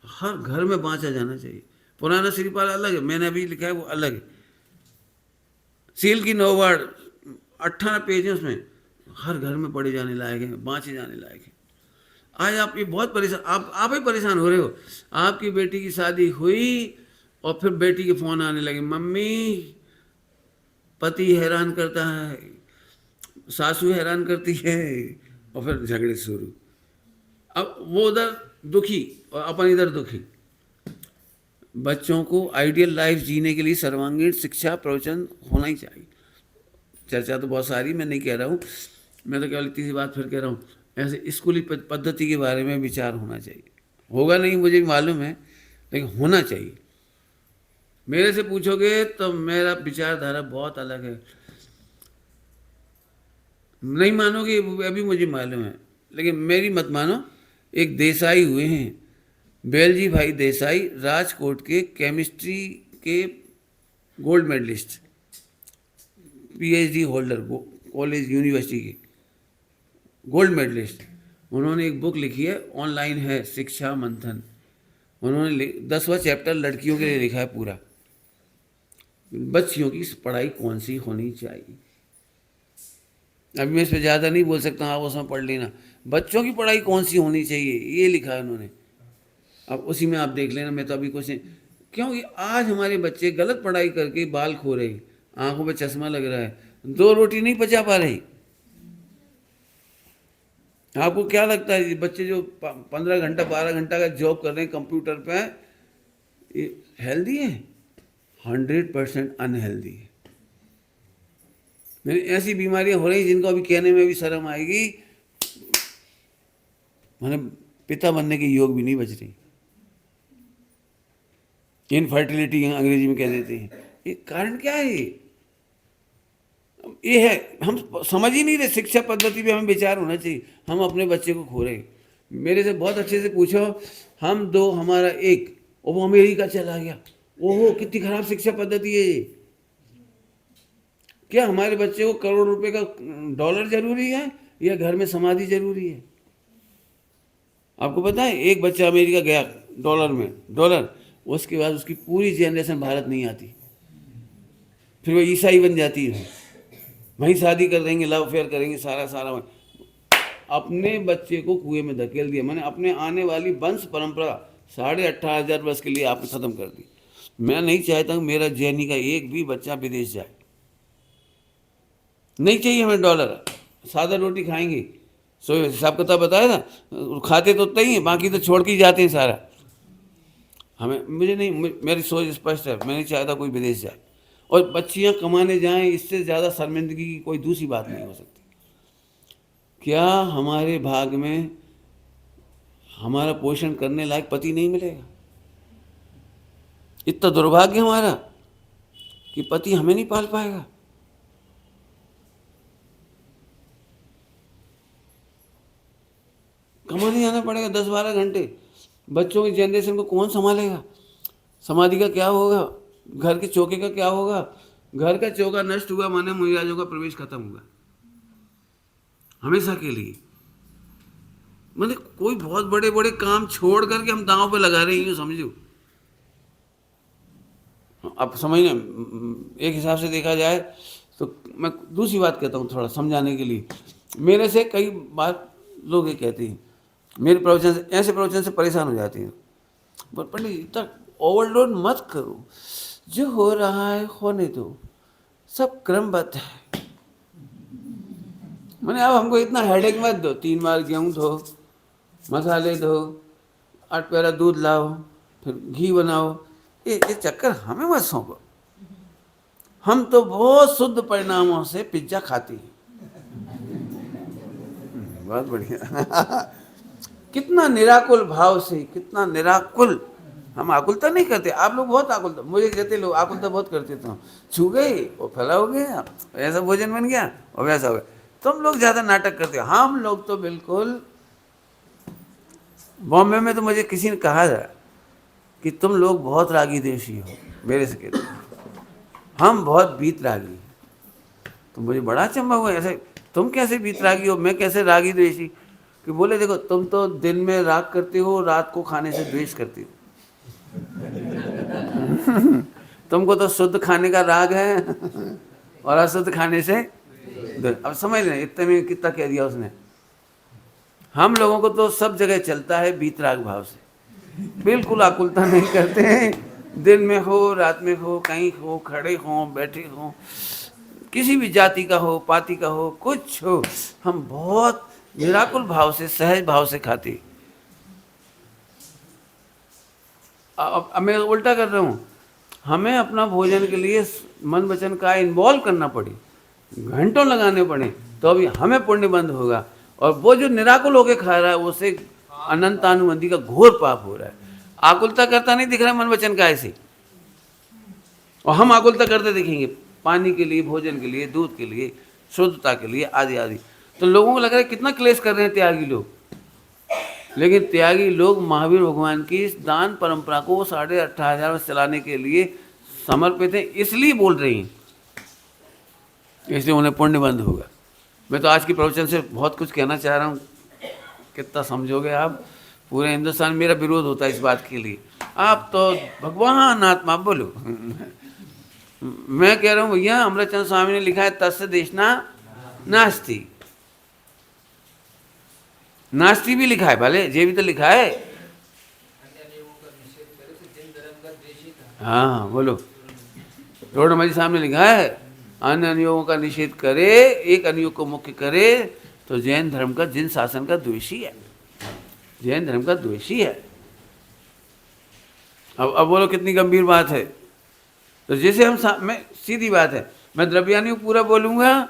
हर घर में बाँचा जाना चाहिए। पुराना श्रीपाल अलग है, मैंने अभी लिखा है वो अलग है। सील की नौबाड़ 18 पेज है, उसमें हर घर में पढ़े जाने लायक है, बाँचे जाने लायक है। आज आप ये बहुत परेशान, आप ही परेशान हो रहे हो। आपकी बेटी की शादी हुई और फिर बेटी के फ़ोन आने लगे, मम्मी पति हैरान करता है, सासू हैरान करती है, और फिर झगड़े शुरू। अब वो उधर दुखी और अपन इधर दुखी। बच्चों को आइडियल लाइफ जीने के लिए सर्वांगीण शिक्षा प्रवचन होना ही चाहिए। चर्चा तो बहुत सारी, मैं नहीं कह रहा हूँ, मैं तो केवल इतनी सी बात फिर कह रहा हूँ, ऐसे स्कूली पद्धति के बारे में विचार होना चाहिए। होगा नहीं मुझे भी मालूम है, लेकिन होना चाहिए। मेरे से पूछोगे तो मेरा विचारधारा बहुत अलग है, नहीं मानोगे वो अभी मुझे मालूम है, लेकिन मेरी मत मानो। एक देसाई हुए हैं, बेलजी भाई देसाई, राजकोट के केमिस्ट्री के gold medallist, PhD holder, college university के गोल्ड मेडलिस्ट। उन्होंने एक बुक लिखी है, ऑनलाइन है, शिक्षा मंथन। उन्होंने 10वां चैप्टर लड़कियों के लिए लिखा है पूरा, बच्चियों की पढ़ाई कौन सी होनी चाहिए। अभी मैं इस पर ज़्यादा नहीं बोल सकता, आप उसमें पढ़ लेना, बच्चों की पढ़ाई कौन सी होनी चाहिए ये लिखा है उन्होंने। अब उसी में आप देख लेना, मैं तो अभी कुछ नहीं, क्योंकि आज हमारे बच्चे गलत पढ़ाई करके बाल खो रहे, आंखों पे चश्मा लग रहा है, 2 रोटी नहीं पचा पा रही। आपको क्या लगता है बच्चे जो 15 घंटा 12 घंटा का जॉब कर रहे हैं कंप्यूटर पे, ये हेल्दी है? 100% अनहेल्दी है। मैंने ऐसी बीमारियां हो रही जिनको अभी कहने में भी शर्म आएगी, मैंने पिता बनने के योग भी नहीं बच रही। इनफर्टिलिटी अंग्रेजी में कह देते हैं। ये कारण क्या है? ये है, हम समझ ही नहीं रहे। शिक्षा पद्धति पे हमें विचार होना चाहिए, हम अपने बच्चे को खो रहे। मेरे से बहुत अच्छे से पूछो, हम दो हमारा एक, और वो अमेरिका चला गया, ओहो कितनी खराब शिक्षा पद्धति है ये। क्या हमारे बच्चे को करोड़ रुपए का डॉलर जरूरी है या घर में समाधि जरूरी है? आपको पता है, एक बच्चा अमेरिका गया डॉलर, उसके बाद उसकी पूरी जनरेशन भारत नहीं आती, फिर वो ईसाई बन जाती है, वहीं शादी कर देंगे, लव अफेयर करेंगे, सारा अपने बच्चे को कुएं में धकेल दिया। मैंने अपने आने वाली वंश परंपरा 18,500 वर्ष के लिए आपने खत्म कर दी। मैं नहीं चाहता हूँ मेरा जैनी का एक भी बच्चा विदेश जाए। नहीं चाहिए हमें डॉलर, सादा रोटी खाएंगे। सो हिसाब किताब बताया था, खाते तो उतना ही है, बाकी तो छोड़ के ही जाते हैं सारा। हमें मुझे नहीं, मेरी सोच स्पष्ट है, मैं नहीं चाहता कोई विदेश जाए और बच्चियां कमाने जाएं। इससे ज़्यादा शर्मिंदगी की कोई दूसरी बात नहीं हो सकती। क्या हमारे भाग में हमारा पोषण करने लायक पति नहीं मिलेगा? इतना दुर्भाग्य हमारा कि पति हमें नहीं पाल पाएगा। कमाने जाना पड़ेगा 10-12 घंटे। बच्चों की जनरेशन को कौन संभालेगा? समाधि का क्या होगा? घर के चौके का क्या होगा? घर का चौका नष्ट हुआ माने मुयाजों का प्रवेश खत्म हुआ हमेशा के लिए। मतलब कोई बहुत बड़े बड़े काम छोड़ करके हम दांव पे लगा रहे हैं, समझो। अब समझना, एक हिसाब से देखा जाए तो मैं दूसरी बात कहता हूँ थोड़ा समझाने के लिए। मेरे से कई बार लोग ये कहते हैं, मेरे प्रवचन से, ऐसे प्रवचन से परेशान हो जाती हैं, पर पंडित इतना ओवरलोड मत करो, जो हो रहा है होने दो, सब क्रमबद्ध है। मैंने अब हमको इतना हेडेक मत दो। 3 बार गेहूँ धो, मसाले धो, 8 प्याला दूध लाओ, फिर घी बनाओ, ये चक्कर हमें मत सौंपो। हम तो बहुत शुद्ध परिणामों से पिज्जा खाते हैं। बहुत बढ़िया। कितना निराकुल भाव से, कितना निराकुल। हम आकुलता नहीं करते, आप लोग बहुत आकुलता, मुझे कहते लोग आकुलता बहुत करते थे। छू गई वो फैला हो गया, ऐसा भोजन बन गया और वैसा हो गया। तुम लोग ज़्यादा नाटक करते हो, हम लोग तो बिल्कुल। बॉम्बे में तो मुझे किसी ने कहा था कि तुम लोग बहुत रागी देशी हो, मेरे से कहते हम बहुत बीत रागी। तो मुझे बड़ा अचंभा हुआ, ऐसे तुम कैसे बीत रागी हो, मैं कैसे रागी द्वेषी? कि बोले देखो, तुम तो दिन में राग करते हो, रात को खाने से द्वेष करते हो। तुमको तो शुद्ध खाने का राग है और अशुद्ध खाने से। अब समझ लें, इतने में कितना कह दिया उसने। हम लोगों को तो सब जगह चलता है बीत राग भाव से, बिल्कुल आकुलता नहीं करते हैं। दिन में हो, रात में हो, कहीं हो, खड़े हो, बैठे हो, किसी भी जाति का हो, पाति का हो, कुछ हो, हम बहुत निराकुल भाव से, सहज भाव से खाते। अब मैं उल्टा कर रहा हूँ, हमें अपना भोजन के लिए मन वचन का इन्वॉल्व करना पड़े, घंटों लगाने पड़े तो अभी हमें पुण्य बंद होगा। और वो जो निराकुल होके खा रहा है उसे अनंतानुबंधी का घोर पाप हो रहा है। आकुलता करता नहीं दिख रहा है मन वचन का ऐसे, और हम आकुलता करते दिखेंगे पानी के लिए, भोजन के लिए, दूध के लिए, शुद्धता के लिए, आदि आदि। तो लोगों को लग रहा है कितना क्लेश कर रहे हैं त्यागी लोग, लेकिन त्यागी लोग महावीर भगवान की इस दान परंपरा को 18,500 वर्ष चलाने के लिए समर्पित हैं, इसलिए बोल रही हैं, इसलिए उन्हें पुण्य बंद होगा। मैं तो आज की प्रवचन से बहुत कुछ कहना चाह रहा हूँ, कितना समझोगे आप। पूरे हिंदुस्तान मेरा विरोध होता है इस बात के लिए, आप तो भगवान आत्मा बोलो। मैं कह रहा हूँ भैया, अमृतचंद स्वामी ने लिखा है तस्य देशना नास्ति, नास्ति भी लिखा है, भले ये भी तो लिखा है। हाँ बोलो, रोड जी सामने लिखा है अन्य अनुयोगों का निषेध करे, एक अनुयोग को मुख्य करे तो जैन धर्म का, जिन शासन का द्वेषी है, जैन धर्म का द्वेषी है। अब बोलो कितनी गंभीर बात है। तो जैसे मैं सीधी बात है, मैं द्रव्यानुयोग पूरा बोलूँगा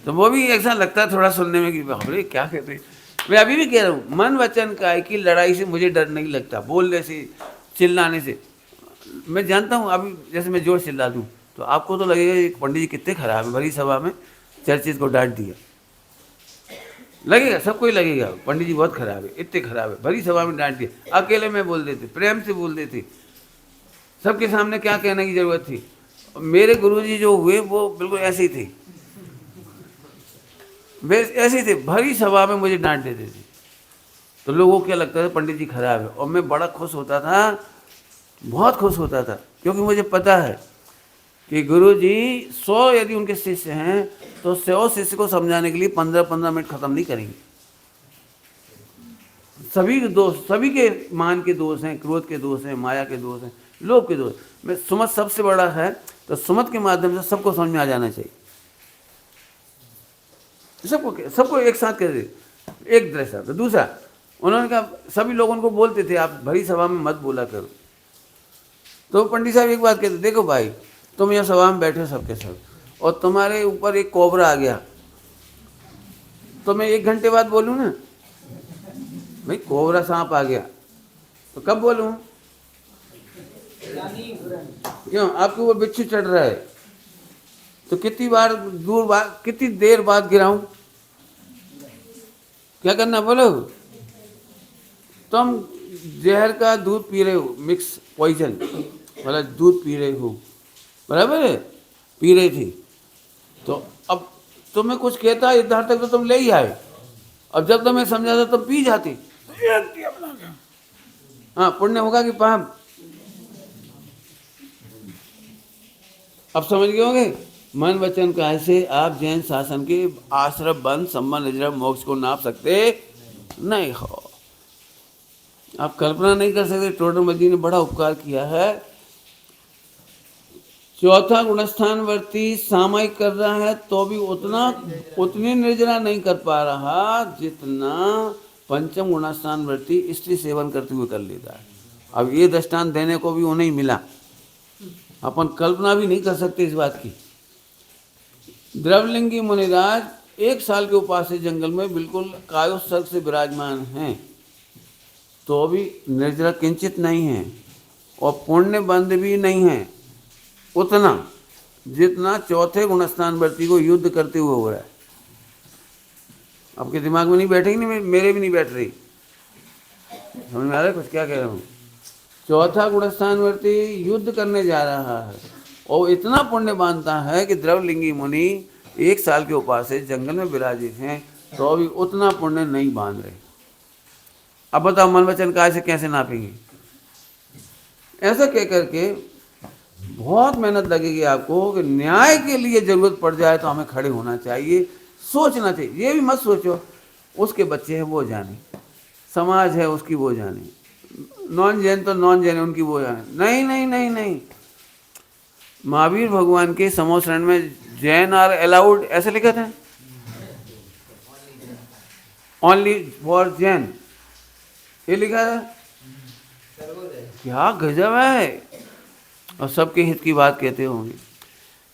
तो वो भी ऐसा लगता है थोड़ा सुनने में कि बाप रे क्या कहते हैं। मैं अभी भी कह रहा हूँ, मन वचन काय की लड़ाई से मुझे डर नहीं लगता, बोलने से, चिल्लाने से। मैं जानता हूँ अभी जैसे मैं जोर चिल्ला दूँ तो आपको तो लगेगा ये पंडित जी कितने खराब है, भरी सभा में चर्चित को डांट दिया, लगेगा, सबको ही लगेगा पंडित जी बहुत खराब है, इतने खराब है, भरी सभा में डांट दिया। अकेले में बोल देते, प्रेम से बोल देते, सबके सामने क्या कहने की जरूरत थी। मेरे गुरुजी जो हुए वो बिल्कुल ऐसे ही थे, वे ऐसे ही थे, भरी सभा में मुझे डांट देते थे। तो लोगों को क्या लगता था पंडित जी खराब है, और मैं बड़ा खुश होता था, बहुत खुश होता था, क्योंकि मुझे पता है कि गुरुजी 100 यदि उनके शिष्य हैं तो 100 शिष्य को समझाने के लिए 15-15 मिनट खत्म नहीं करेंगे। सभी दोष, सभी के मान के दोष हैं, क्रोध के दोष हैं, माया के दोष हैं, लोभ के दोष। मैं सुमत सबसे बड़ा है, तो सुमत के माध्यम से सबको समझ में आ जाना चाहिए, सबको एक साथ कर दे, एक दृष्टा। तो दूसरा उन्होंने कहा, सभी लोग उनको बोलते थे आप भरी सभा में मत बोला करो। तो पंडित साहब एक बात कहते, देखो भाई तुम यहाँ सभा में बैठे हो सबके सब, और तुम्हारे ऊपर एक कोबरा आ गया तो मैं 1 घंटे बाद बोलूँ ना, भाई कोबरा सांप आ गया तो कब बोलूँ? क्यों? आपके ऊपर बिच्छू चढ़ रहा है तो कितनी देर बाद गिराऊं? क्या करना बोलो? तुम जहर का दूध पी रहे हो, मिक्स पॉइजन वाला दूध पी रहे हो, बराबर है, पी रही थी। तो अब तुम्हें कुछ कहता है इधर तक तो तुम ले ही आए, अब जब तुम्हें समझाता तुम पी जाती। हाँ, पुण्य होगा कि पाप? अब समझ गए होंगे। मन वचन काय से आप जैन शासन के आश्रम बंद संबंध निजरम मोक्ष को नाप सकते नहीं हो। आप कल्पना नहीं कर सकते, टोडरमल जी ने बड़ा उपकार किया है। चौथा गुणस्थानवर्ती सामायिक कर रहा है तो भी उतनी निर्जरा नहीं कर पा रहा जितना पंचम गुणस्थानवर्ती स्त्री सेवन करते हुए कर लेता है। अब ये दृष्टांत देने को भी उन्हें मिला, अपन कल्पना भी नहीं कर सकते इस बात की। द्रवलिंगी मुनिराज 1 साल के उपास से जंगल में बिल्कुल कायोत्सर्ग से विराजमान हैं, तो भी निर्जरा किंचित नहीं है और पुण्य बंद भी नहीं है उतना जितना चौथे गुणस्थानवर्ती को युद्ध करते हुए हो रहा है। आपके दिमाग में नहीं बैठेगी, नहीं मेरे भी नहीं बैठ रही, समझ में आ रहा है कुछ क्या कह रहा हूँ? चौथा गुणस्थानवर्ती युद्ध करने जा रहा है और इतना पुण्य बांधता है कि द्रवलिंगी मुनि 1 साल के उपास से जंगल में विराजित हैं तो भी उतना पुण्य नहीं बांध रहे। अब बताओ मन वचन काय से कैसे नापेंगे? ऐसा कह करके बहुत मेहनत लगेगी आपको कि न्याय के लिए जरूरत पड़ जाए तो हमें खड़े होना चाहिए, सोचना चाहिए। ये भी मत सोचो उसके बच्चे हैं वो जाने, समाज है उसकी वो जाने, नॉन जैन तो नॉन जैन उनकी वो जाने। नहीं नहीं नहीं नहीं, महावीर भगवान के समोसरण में जैन आर अलाउड ऐसे लिखा था, ओनली फॉर जैन ये लिखा है। क्या गजब है, और सबके हित की बात कहते होंगे।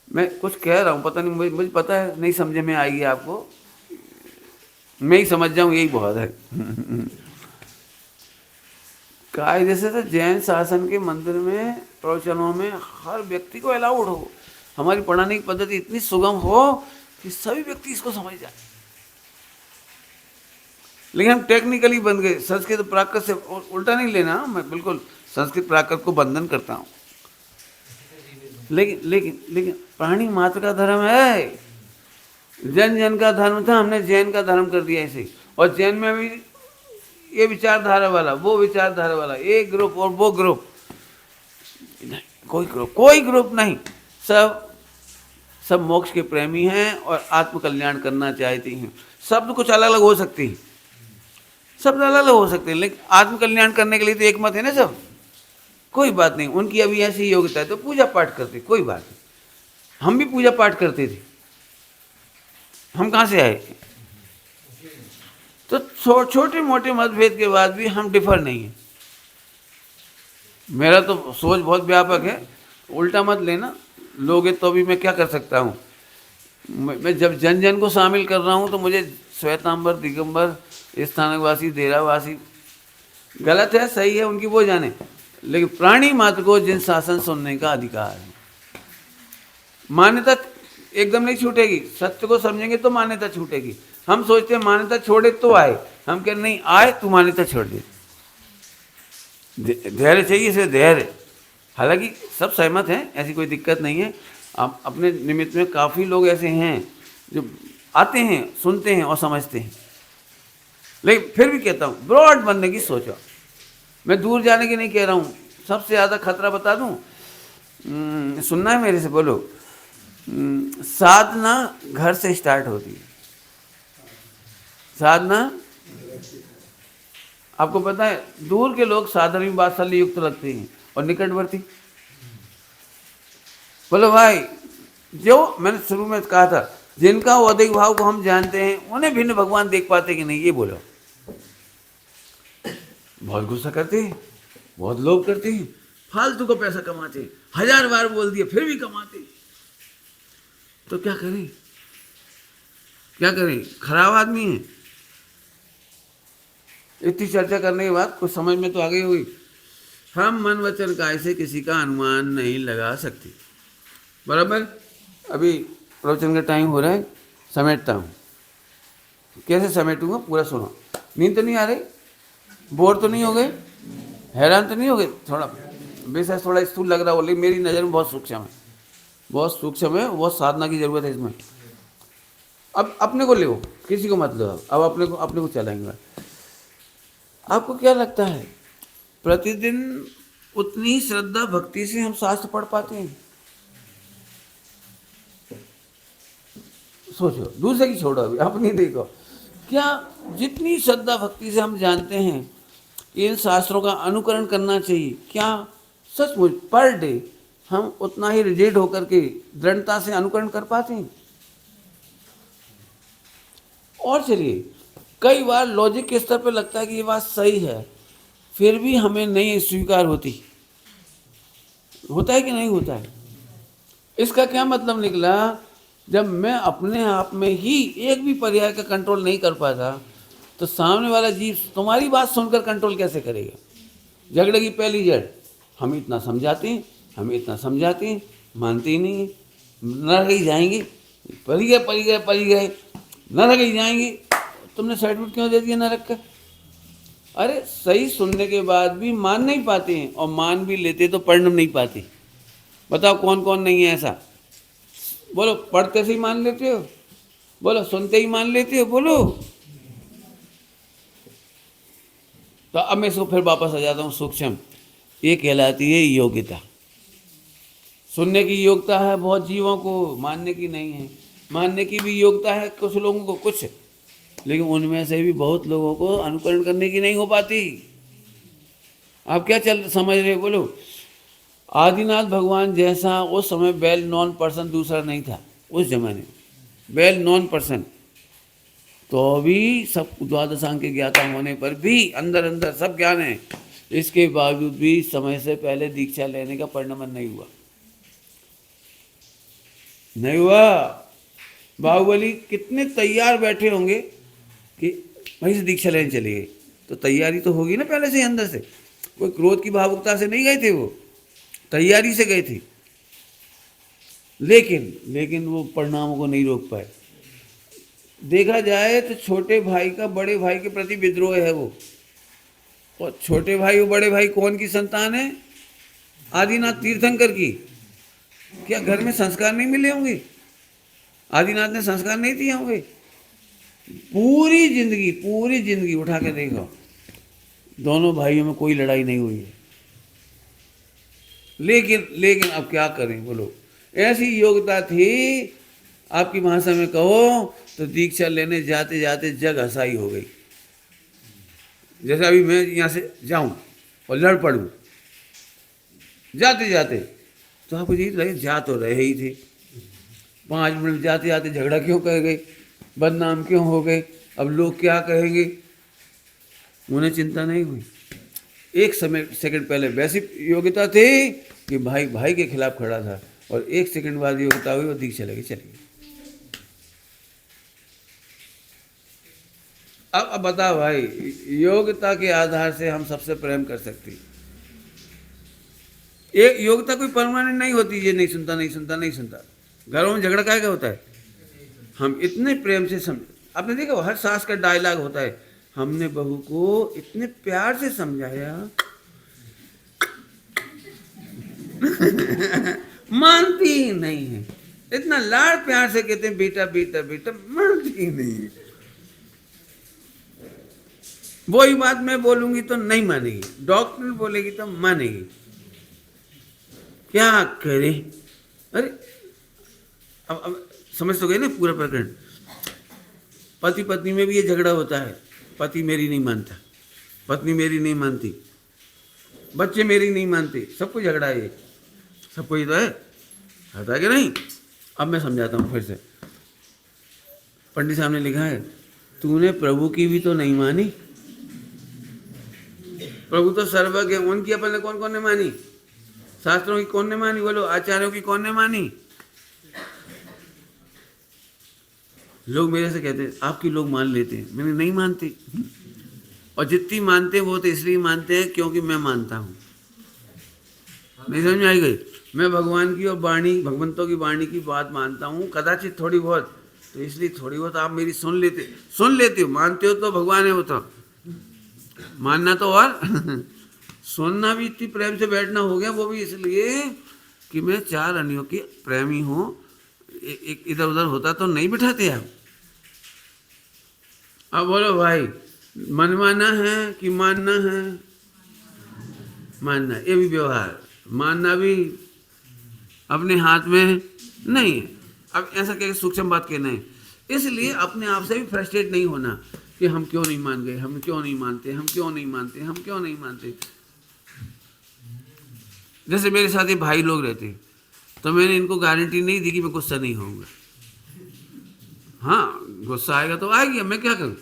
मैं कुछ कह रहा हूँ, पता नहीं, मुझे पता है नहीं समझे में आएगी आपको, मैं ही समझ जाऊँ यही बहुत है। कायदे से तो जैन शासन के मंदिर में प्रवचनों में हर व्यक्ति को अलाउड हो, हमारी पढ़ाने की पद्धति इतनी सुगम हो कि सभी व्यक्ति इसको समझ जाए। लेकिन हम टेक्निकली बन गए, संस्कृत प्राकृत से उल्टा नहीं लेना, मैं बिल्कुल संस्कृत प्राकृत को बंधन करता हूँ, लेकिन लेकिन लेकिन प्राणी मात्र का धर्म है। जन जन का धर्म था, हमने जैन का धर्म कर दिया ऐसे ही। और जैन में भी ये विचारधारा वाला, वो विचारधारा वाला, एक ग्रुप और वो ग्रुप नहीं, कोई ग्रुप नहीं, सब मोक्ष के प्रेमी हैं और आत्म कल्याण करना चाहती हैं। शब्द कुछ अलग अलग हो सकती है, शब्द अलग अलग हो सकते हैं, लेकिन आत्म कल्याण करने के लिए तो एक मत है ना सब। कोई बात नहीं, उनकी अभी ऐसी योग्यता है तो पूजा पाठ करते, कोई बात नहीं। हम भी पूजा पाठ करते थे, हम कहाँ से आए? तो छोटे मोटे मतभेद के बाद भी हम डिफर नहीं हैं। मेरा तो सोच बहुत व्यापक है, उल्टा मत लेना, लोगे तो भी मैं क्या कर सकता हूँ। मैं जब जन जन को शामिल कर रहा हूँ तो मुझे श्वेतांबर, दिगंबर, स्थानकवासी, देरावासी, गलत है सही है उनकी वो जाने, लेकिन प्राणी मात्र को जिन शासन सुनने का अधिकार है। मान्यता एकदम नहीं छूटेगी, सत्य को समझेंगे तो मान्यता छूटेगी। हम सोचते हैं मान्यता छोड़े तो आए, हम कह नहीं आए तू मान्यता छोड़ दे। धैर्य चाहिए, इसे धैर्य। हालांकि सब सहमत हैं, ऐसी कोई दिक्कत नहीं है। आप अपने निमित्त में काफ़ी लोग ऐसे हैं जो आते हैं, सुनते हैं और समझते हैं, लेकिन फिर भी कहता हूँ ब्रॉड बनने की सोचो। मैं दूर जाने की नहीं कह रहा हूँ। सबसे ज़्यादा खतरा बता दूँ, सुनना है मेरे से, बोलो। साधना घर से स्टार्ट होती है। साधना, आपको पता है दूर के लोग साधारण वात्सल्य युक्त लगते हैं और निकटवर्ती, बोलो भाई, जो मैंने शुरू में कहा था, जिनका औदिक भाव को हम जानते हैं उन्हें भिन्न भगवान देख पाते कि नहीं, ये बोलो। बहुत गुस्सा करते हैं, बहुत लोभ करते हैं, फालतू का पैसा कमाते हैं, 1000 बार बोल दिए फिर भी कमाते। तो क्या करें, क्या करें, खराब आदमी है। इतनी चर्चा करने के बाद कुछ समझ में तो आ गई हुई। हम मन वचन काय से किसी का अनुमान नहीं लगा सकते, बराबर। अभी प्रवचन का टाइम हो रहा है, समेटता हूँ। कैसे समेटूंगा पूरा सुनो। नींद तो नहीं आ रही, बोर तो नहीं हो गए, हैरान तो नहीं हो गए? थोड़ा बेशक थोड़ा स्थूल लग रहा हो, लेकिन मेरी नज़र में बहुत सूक्ष्म है, बहुत सूक्ष्म है, बहुत साधना की जरूरत है इसमें। अब अपने को ले, किसी को मत लो, अब अपने को चलाएंगे। आपको क्या लगता है प्रतिदिन उतनी श्रद्धा भक्ति से हम शास्त्र पढ़ पाते हैं? सोचो, दूसरे की छोड़ो, अभी अपनी देखो। क्या जितनी श्रद्धा भक्ति से हम जानते हैं इन शास्त्रों का अनुकरण करना चाहिए, क्या सचमुच पर डे हम उतना ही रिजिड होकर के दृढ़ता से अनुकरण कर पाते हैं? और चलिए, कई बार लॉजिक के स्तर पर लगता है कि ये बात सही है, फिर भी हमें नहीं स्वीकार होती। होता है कि नहीं होता है? इसका क्या मतलब निकला, जब मैं अपने आप में ही एक भी पर्याय का कंट्रोल नहीं कर पाता तो सामने वाला जीव तुम्हारी बात सुनकर कंट्रोल कैसे करेगा? झगड़े की पहली जड़, हम इतना समझाते हैं, मानते ही नहीं है। नरक ही जाएंगे, परी गए, नरक ही जाएंगे। तुमने सर्टिफिकेट क्यों दे दिया नरक का? अरे सही सुनने के बाद भी मान नहीं पाते हैं, और मान भी लेते तो परिणाम नहीं पाते। बताओ कौन कौन नहीं है ऐसा? बोलो, पढ़ते से ही मान लेते हो? बोलो, सुनते ही मान लेते हो? बोलो। तो अब मैं इसको फिर वापस आ जाता हूँ सूक्ष्म। ये कहलाती है योग्यता। सुनने की योग्यता है बहुत जीवों को, मानने की नहीं है। मानने की भी योग्यता है कुछ लोगों को, कुछ, लेकिन उनमें से भी बहुत लोगों को अनुकरण करने की नहीं हो पाती। आप क्या समझ रहे हो? बोलो। आदिनाथ भगवान जैसा उस समय वेल नॉन पर्सन दूसरा नहीं था उस जमाने में, वेल नॉन पर्सन। तो भी सब द्वादशांग के ज्ञाता होने पर भी अंदर सब ज्ञान है, इसके बावजूद भी समय से पहले दीक्षा लेने का परिणमन नहीं हुआ। नहीं हुआ। बाहुबली कितने तैयार बैठे होंगे कि वहीं से दीक्षा लेने चले गए, तो तैयारी तो होगी ना पहले से ही अंदर से। कोई क्रोध की भावुकता से नहीं गए थे, वो तैयारी से गए थे। लेकिन लेकिन वो परिणामों को नहीं रोक पाए। देखा जाए तो छोटे भाई का बड़े भाई के प्रति विद्रोह है वो। और छोटे भाई और बड़े भाई कौन की संतान है? आदिनाथ तीर्थंकर की। क्या घर में संस्कार नहीं मिले होंगे? आदिनाथ ने संस्कार नहीं दिए होंगे? पूरी जिंदगी उठा के देखो, दोनों भाइयों में कोई लड़ाई नहीं हुई है। लेकिन लेकिन अब क्या करें बोलो, ऐसी योग्यता थी। आपकी भाषा में कहो तो दीक्षा लेने जाते जाते जग हसाई हो गई। जैसे अभी मैं यहाँ से जाऊं और लड़ पड़ूं जाते जाते, तो आपको यही लगे जा तो रहे ही थे, 5 मिनट जाते जाते झगड़ा क्यों कर गए, बदनाम क्यों हो गए, अब लोग क्या कहेंगे। उन्हें चिंता नहीं हुई। एक समय सेकंड पहले वैसी योग्यता थी कि भाई भाई के खिलाफ खड़ा था, और एक सेकंड बाद योग्यता हुई, वो दीक्षा लगी चली गई। अब बताओ भाई, योग्यता के आधार से हम सबसे प्रेम कर सकते हैं। एक योग्यता कोई परमानेंट नहीं होती, ये नहीं सुनता नहीं सुनता नहीं सुनता। घरों में झगड़ा क्या होता है, हम इतने प्रेम से समझ। आपने देखा हर सास का डायलॉग होता है, हमने बहू को इतने प्यार से समझाया मानती ही नहीं है। इतना लाड़ प्यार से कहते हैं बेटा बेटा बेटा, मानती ही नहीं है। वही बात मैं बोलूंगी तो नहीं मानेगी, डॉक्टर बोलेगी तो मानेगी। क्या करे। अरे अब समझ तो गए ना पूरा प्रकरण। पति पत्नी में भी ये झगड़ा होता है, पति मेरी नहीं मानता, पत्नी मेरी नहीं मानती, बच्चे मेरी नहीं मानते, सबको झगड़ा है ये, सबको ही तो है, होता है कि नहीं। अब मैं समझाता हूँ फिर से। पंडित साहब ने लिखा है, तूने प्रभु की भी तो नहीं मानी। प्रभु तो सर्वज्ञ, उनकी अपन ने कौन कौन ने मानी? शास्त्रों की कौन ने मानी? बोलो, आचार्यों की कौन ने मानी? लोग मेरे से कहते हैं आपकी लोग मान लेते हैं, मैंने नहीं मानते। और जितनी मानते हैं वो तो इसलिए मानते हैं क्योंकि मैं मानता हूँ। नहीं समझ में आई गई? मैं भगवान की और वाणी, भगवंतों की वाणी की बात मानता हूँ, कदाचित थोड़ी बहुत, तो इसलिए थोड़ी बहुत आप मेरी सुन लेते हो। मानते हो तो भगवान है वो तो, मानना तो और सुनना भी इतनी प्रेम से बैठना हो गया, वो भी इसलिए कि मैं 4 अन्यों की प्रेमी हूँ। एक इधर उधर होता तो नहीं बिठाते आप। अब बोलो भाई, मनमाना है कि मानना है? मानना, ये भी व्यवहार, मानना भी अपने हाथ में नहीं है। अब ऐसा कह सूक्ष्म बात कहना है, इसलिए अपने आप से भी फ्रस्ट्रेट नहीं होना कि हम क्यों नहीं मान गए, हम क्यों नहीं मानते, हम क्यों नहीं मानते, हम क्यों नहीं मानते। जैसे मेरे साथ ये भाई लोग रहते, तो मैंने इनको गारंटी नहीं दी कि मैं गुस्सा नहीं होऊंगा। हाँ, गुस्सा आएगा तो आएगी, मैं क्या करूँ,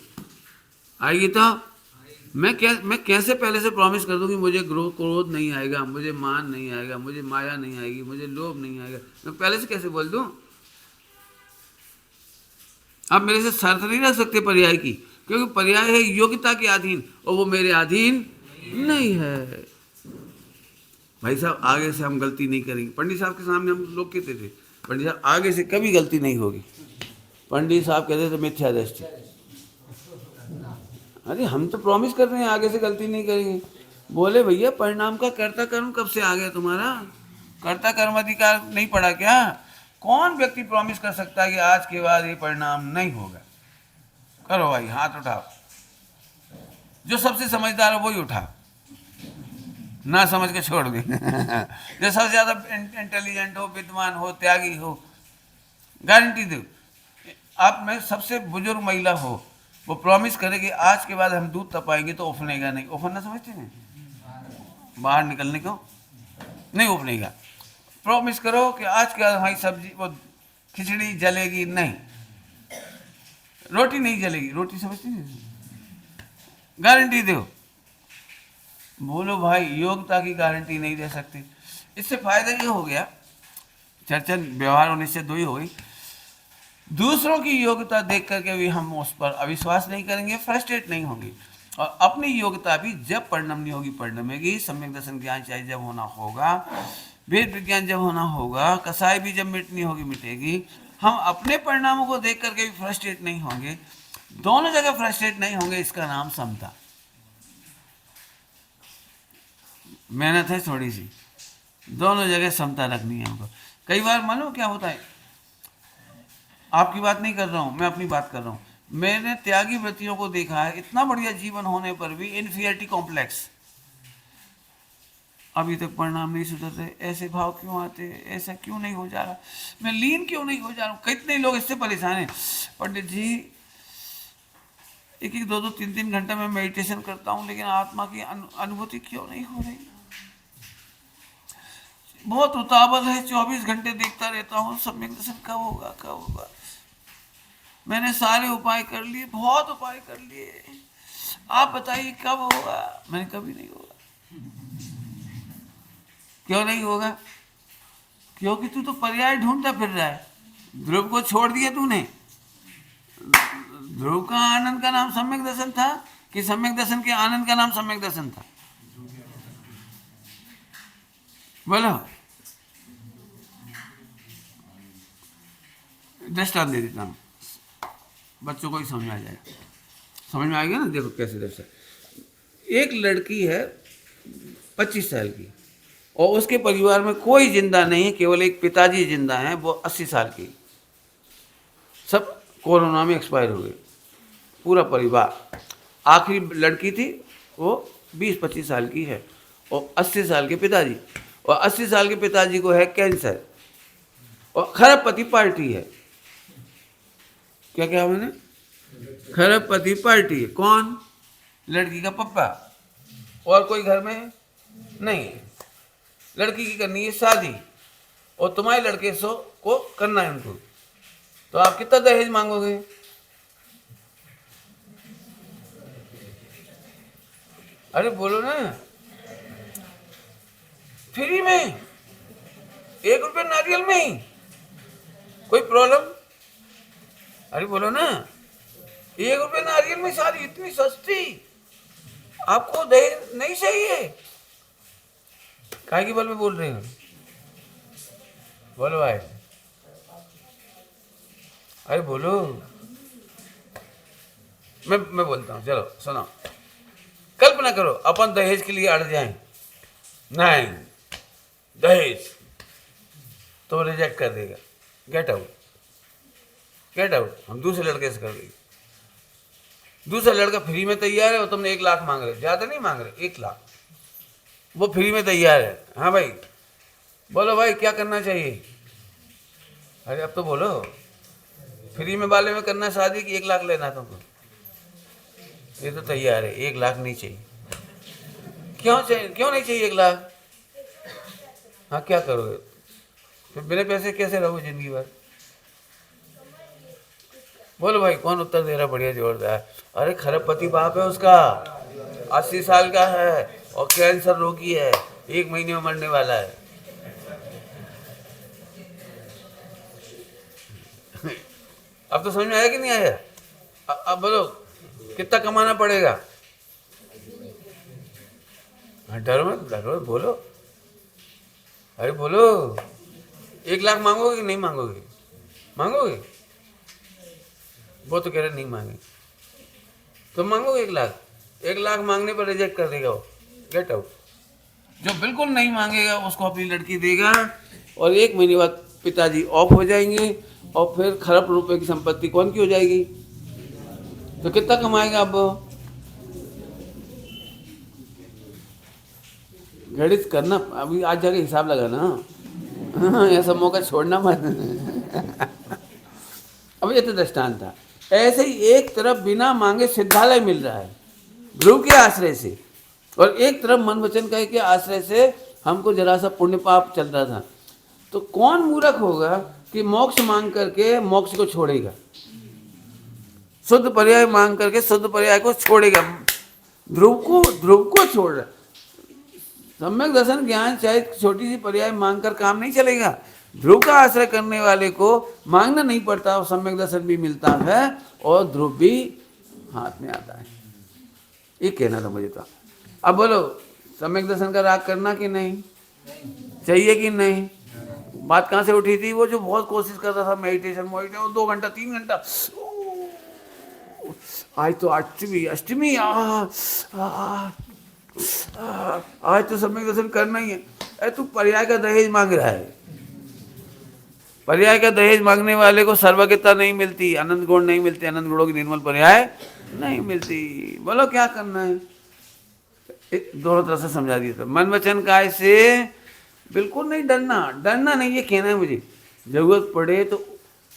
आएगी तो मैं कैसे पहले से प्रॉमिस कर दूं कि मुझे क्रोध नहीं आएगा, मुझे मान नहीं आएगा, मुझे माया नहीं आएगी, मुझे लोभ नहीं आएगा, मैं पहले से कैसे बोल दूं? आप मेरे से शर्त नहीं रख सकते पर्याय की, क्योंकि पर्याय है योग्यता के अधीन, और वो मेरे अधीन नहीं है। भाई साहब, आगे से हम गलती नहीं करेंगे। पंडित साहब के सामने हम लोग कहते थे, पंडित साहब आगे से कभी गलती नहीं होगी। पंडित साहब कहते थे मिथ्या दृष्टि। अरे हम तो प्रॉमिस कर रहे हैं आगे से गलती नहीं करेंगे। बोले भैया, परिणाम का कर्ता कर्म कब से आ गया तुम्हारा? कर्ता कर्म अधिकार नहीं पड़ा क्या? कौन व्यक्ति प्रॉमिस कर सकता है कि आज के बाद ये परिणाम नहीं होगा? करो भाई, हाथ उठाओ। जो सबसे समझदार हो वही उठाओ, ना समझ के छोड़ दे। जो सबसे ज्यादा इंटेलिजेंट हो, विद्वान हो, त्यागी हो, गारंटी दो। आप में सबसे बुजुर्ग महिला हो, वो प्रॉमिस करे कि आज के बाद हम दूध तपाएंगे तो उफनेगा नहीं। उफनना समझते हैं, बाहर निकलने को नहीं उफनेगा। प्रॉमिस करो कि आज के बाद हमारी सब्जी, वो खिचड़ी जलेगी नहीं, रोटी नहीं जलेगी। रोटी समझते हैं, गारंटी दो। बोलो भाई, योग्यता की गारंटी नहीं दे सकते। इससे फायदा ये हो गया चर्चा व्यवहार होने से दो ही हो गई। दूसरों की योग्यता देख करके भी हम उस पर अविश्वास नहीं करेंगे, फ्रस्ट्रेट नहीं होंगे, और अपनी योग्यता भी जब परिणमनी होगी परिणमेगी, सम्यक दर्शन ज्ञान चाहिए जब होना होगा, वेद विज्ञान जब होना होगा, कसाई भी जब मिटनी होगी मिटेगी। हम अपने परिणामों को देख करके भी फ्रस्ट्रेट नहीं होंगे, दोनों जगह फ्रस्ट्रेट नहीं होंगे, इसका नाम समता। मेहनत है थोड़ी सी, दोनों जगह समता रखनी है हमको। कई बार मालूम क्या होता है, आपकी बात नहीं कर रहा हूँ, मैं अपनी बात कर रहा हूँ। मैंने त्यागी व्यक्तियों को देखा है, इतना बढ़िया जीवन होने पर भी इन्फीरियरिटी कॉम्प्लेक्स, अभी तक परिणाम नहीं सुधरते, ऐसे भाव क्यों आते, ऐसा क्यों नहीं हो जा रहा, मैं लीन क्यों नहीं हो जा रहा हूँ। कितने लोग इससे परेशान हैं, पंडित जी एक एक दो दो तीन तीन घंटा मैं मेडिटेशन करता हूँ लेकिन आत्मा की अनुभूति क्यों नहीं हो रही, बहुत उतावल है, 24 घंटे देखता रहता हूँ सम्यक दर्शन कब होगा कब होगा। मैंने सारे उपाय कर लिए, बहुत उपाय कर लिए, आप बताइए कब होगा। मैंने कभी नहीं होगा। क्यों नहीं होगा? क्योंकि तू तो पर्याय ढूंढता फिर रहा है। ध्रुव को छोड़ दिया तूने। ध्रुव का आनंद का नाम सम्यक दर्शन था कि सम्यक दर्शन के आनंद का नाम सम्यक दर्शन था? बोलो, दृष्टांत दे देता हूँ, बच्चों को ही समझ में आ जाएगा। समझ में आएगा ना? देखो कैसे दृष्टांत। एक लड़की है 25 साल की और उसके परिवार में कोई जिंदा नहीं है, केवल एक पिताजी जिंदा हैं, वो 80 साल की, सब कोरोना में एक्सपायर हो गए, पूरा परिवार। आखिरी लड़की थी, वो 20-25 साल की है और 80 साल के पिताजी, और 80 साल के पिताजी को है कैंसर और खरबपति पार्टी है। क्या क्या मैंने? खरबपति पार्टी है। कौन? लड़की का पप्पा, और कोई घर में नहीं। लड़की की करनी है शादी और तुम्हारे लड़के को करना है उनको, तो आप कितना दहेज मांगोगे? अरे बोलो ना, फ्री में, 1 रुपये नारियल में ही, कोई प्रॉब्लम? अरे बोलो ना, 1 रुपये नारियल में शादी, इतनी सस्ती, आपको दहेज नहीं चाहिए? काय की बल में बोल रहे हो? बोलो भाई, अरे बोलो। मैं बोलता हूँ, चलो सुनो। कल्पना करो अपन दहेज के लिए अड़ जाएं, नहीं दहेज, तो रिजेक्ट कर देगा, गेट आउट, गेट आउट, हम दूसरे लड़के से कर देंगे। दूसरा लड़का फ्री में तैयार है और तुमने 1 लाख मांग रहे, ज्यादा नहीं मांग रहे, 1 लाख, वो फ्री में तैयार है। हाँ भाई, बोलो भाई क्या करना चाहिए? अरे अब तो बोलो, फ्री में वाले में करना शादी की 1 लाख लेना तुमको? ये तो तैयार है, 1 लाख नहीं चाहिए। क्यों चाहिए? क्यों नहीं चाहिए 1 लाख? हाँ क्या करोगे फिर? बिना पैसे कैसे रहोगे जिंदगी भर? बोलो भाई, कौन उत्तर दे रहा? बढ़िया जोरदार। अरे खरबपति बाप है उसका, 80 साल का है और कैंसर रोगी है, 1 महीने में मरने वाला है। अब तो समझ में आया कि नहीं आया? अब बोलो कितना कमाना पड़ेगा? डरो मत, डरो, बोलो। अरे बोलो, 1 लाख मांगोगे कि नहीं मांगोगे? मांगोगे? वो तो कह रहे नहीं मांगे, तो मांगोगे 1 लाख? 1 लाख मांगने पर रिजेक्ट कर देगा वो, गेट आउट। जो बिल्कुल नहीं मांगेगा उसको अपनी लड़की देगा और 1 महीने बाद पिताजी ऑफ हो जाएंगे और फिर खरब रुपए की संपत्ति कौन की हो जाएगी? तो कितना कमाएगा अब? गणित करना, अभी आज जाके हिसाब लगाना, ऐसा मौका छोड़ना मत। अब ये तो दृष्टांत था। ऐसे ही एक तरफ बिना मांगे सिद्धालय मिल रहा है ध्रुव के आश्रय से, और एक तरफ मन वचन कहे के आश्रय से हमको जरा सा पुण्य पाप चल रहा था। तो कौन मूर्ख होगा कि मोक्ष मांग करके मोक्ष को छोड़ेगा, शुद्ध पर्याय मांग करके शुद्ध पर्याय को छोड़ेगा? ध्रुव को छोड़ रहा। सम्यक दर्शन ज्ञान चाहे छोटी सी पर्याय मांग कर काम नहीं चलेगा। ध्रुव का आश्रय करने वाले को मांगना नहीं पड़ता और सम्यक दर्शन भी मिलता है और ध्रुव भी हाथ में आता है। ये कहना था मुझे तो। अब बोलो सम्यक दर्शन का राग करना कि नहीं चाहिए कि नहीं? बात कहाँ से उठी थी? वो जो बहुत कोशिश करता था मेडिटेशन 2 घंटा 3 घंटा, आज तो अष्टमी अष्टमी आज तो सम्यक दर्शन करना ही है। अरे तू पर्याय का दहेज मांग रहा है। पर्याय का दहेज मांगने वाले को सर्वज्ञता नहीं मिलती, अनंत गुण नहीं मिलते, अनंत गुणों की निर्मल पर्याय नहीं मिलती। बोलो क्या करना है? दोनों तरह से समझा दिया था। मन वचन काय से बिल्कुल नहीं डरना, डरना नहीं, ये कहना है मुझे। जरूरत पड़े तो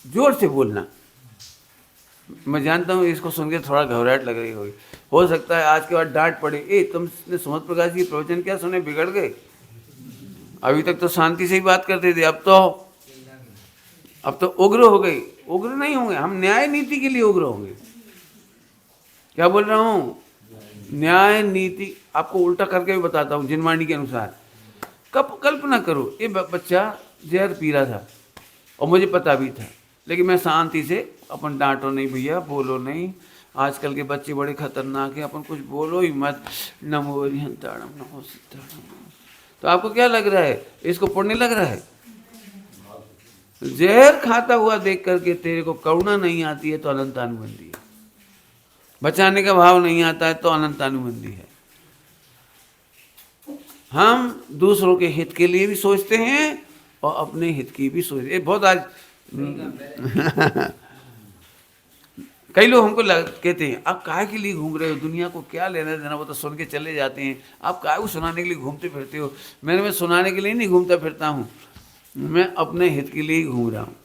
जोर से बोलना। मैं जानता हूँ इसको सुन के थोड़ा घबराहट लग रही होगी, हो सकता है आज के बाद डांट पड़े, तुमने सुमत प्रकाश जी प्रवचन क्या सुने, बिगड़ गए? अभी तक तो शांति से ही बात करते थे, अब तो उग्र हो गई। उग्र नहीं होंगे हम, न्याय नीति के लिए उग्र होंगे। क्या बोल रहा हूँ? न्याय नीति आपको उल्टा करके भी बताता हूँ जिनवाणी के अनुसार। कल्पना करो ये बच्चा जहर पी रहा था और मुझे पता भी था, लेकिन मैं शांति से, अपन डांटो नहीं भैया, बोलो नहीं, आजकल के बच्चे बड़े खतरनाक हैं, अपन कुछ बोलो ही मत, नमो हरिहंताणम नमो सिद्धाणम। तो आपको क्या लग रहा है? इसको पुण्य लग रहा है? जहर खाता हुआ देख करके तेरे को करुणा नहीं आती है तो अनंत अनुबंधी है। बचाने का भाव नहीं आता है तो अनंत अनुबंधी है। हम दूसरों के हित के लिए भी सोचते हैं और अपने हित की भी सोचते हैं। बहुत आज कई लोग हमको कहते हैं आप काहे के लिए घूम रहे हो, दुनिया को क्या लेना देना, वो तो सुन के चले जाते हैं, आप काहे को सुनाने के लिए घूमते फिरते हो? मैं सुनाने के लिए नहीं घूमता फिरता हूँ, मैं अपने हित के लिए ही घूम रहा हूँ।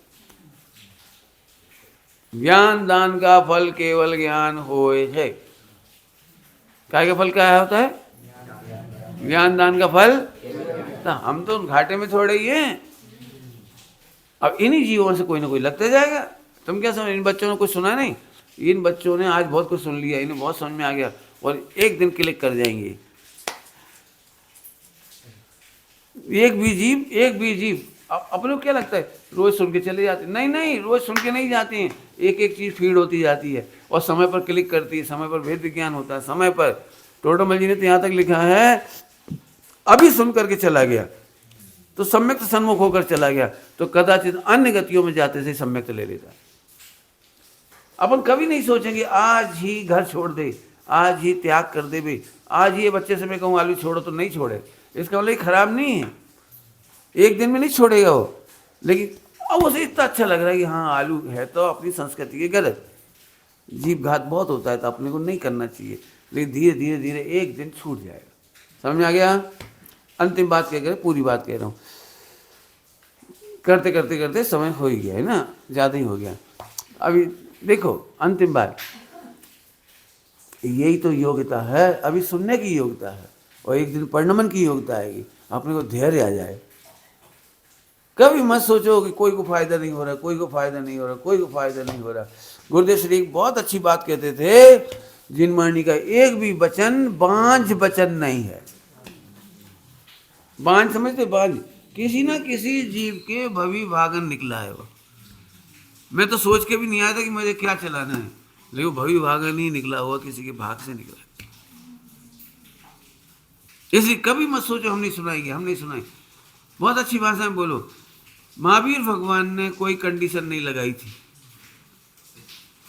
ज्ञान दान का फल केवल ज्ञान होए है। काय का फल क्या होता है? ज्ञान दान का फल। तो हम तो घाटे में थोड़े ही हैं। अब इन्हीं जीवों से कोई ना कोई लगता जाएगा। तुम क्या समझ, इन बच्चों ने कुछ सुना नहीं? इन बच्चों ने आज बहुत कुछ सुन लिया, इन्हें बहुत समझ में आ गया और एक दिन क्लिक कर जाएंगे। एक भी जीव अपने को क्या लगता है रोज सुन के चले जाते? नहीं, रोज सुन के नहीं जाते हैं, एक एक चीज फीड होती जाती है और समय पर क्लिक करती है, समय पर वेद विज्ञान होता है, समय पर। टोटोमल जी ने तो यहाँ तक लिखा है अभी सुन करके चला गया तो सम्यक सन्मुख होकर चला गया, तो कदाचित अन्य गतियों में जाते से सम्यक ले लेता। अपन कभी नहीं सोचेंगे आज ही घर छोड़ दे, आज ही त्याग कर दे बे, आज ही ये बच्चे से मैं कहूँ आलू छोड़ो तो नहीं छोड़े, इसका मतलब खराब नहीं है, एक दिन में नहीं छोड़ेगा वो, लेकिन अब उसे इतना अच्छा लग रहा है कि हाँ आलू है तो अपनी संस्कृति के गलत, जीव घात बहुत होता है तो अपने को नहीं करना चाहिए, लेकिन धीरे धीरे धीरे एक दिन छूट जाएगा। समझ आ गया? अंतिम बात कह कर पूरी बात कह रहा हूँ, करते करते करते समय हो ही गया है ना, ज़्यादा ही हो गया। अभी देखो अंतिम बात, यही तो योग्यता है, अभी सुनने की योग्यता है और एक दिन परिणमन की योग्यता आएगी, अपने को धैर्य आ जाए। कभी मत सोचो कि कोई को फायदा नहीं हो रहा, कोई को फायदा नहीं हो रहा, कोई को फायदा नहीं हो रहा। गुरुदेव श्री एक बहुत अच्छी बात कहते थे, जिनवाणी का एक भी वचन बांझ वचन नहीं है। बांझ समझते? बांझ किसी ना किसी जीव के भवि भागन निकला है वो। मैं तो सोच के भी नहीं आया था कि मुझे क्या चलाना है, लेकिन भवि भागन ही निकला हुआ, किसी के भाग से निकला। इसलिए कभी मत सोचो हम नहीं सुनाएंगे, हम नहीं सुनाएंगे। बहुत अच्छी भाषा में बोलो। महावीर भगवान ने कोई कंडीशन नहीं लगाई थी,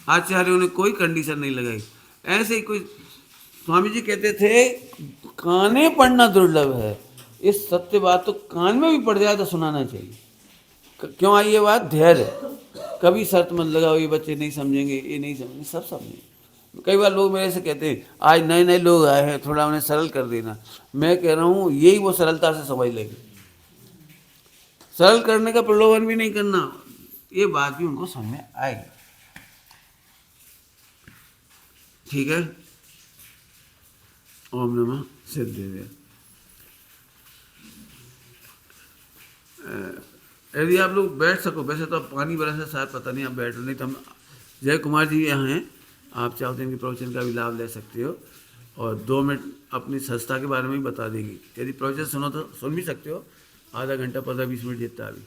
आचार्यों ने कोई कंडीशन नहीं लगाई। ऐसे ही कोई स्वामी जी कहते थे काने पढ़ना दुर्लभ है, इस सत्य बात तो कान में भी पड़ जाए तो सुनाना चाहिए। क्यों आई ये बात? धैर्य। कभी शर्त मत लगाओ ये बच्चे नहीं समझेंगे, ये नहीं समझेंगे, सब समझेंगे। कई बार लोग मेरे से कहते हैं आज नए नए लोग आए हैं, थोड़ा उन्हें सरल कर देना। मैं कह रहा हूँ यही वो सरलता से समझ लेंगे। सरल करने का प्रलोभन भी नहीं करना, ये बात भी उनको समझ में आएगी। ठीक है? ओम नमः सिद्धेश्वराय। यदि आप लोग बैठ सको, वैसे तो आप पानी बरस है शायद, पता नहीं आप बैठ नहीं, तो हम जय कुमार जी यहाँ हैं, आप चाहो तो इनके प्रवचन का भी लाभ ले सकते हो और 2 मिनट अपनी संस्था के बारे में भी बता देंगी। यदि प्रवचन सुनो तो सुन भी सकते हो, आधा घंटा 15-20 मिनट जितना भी।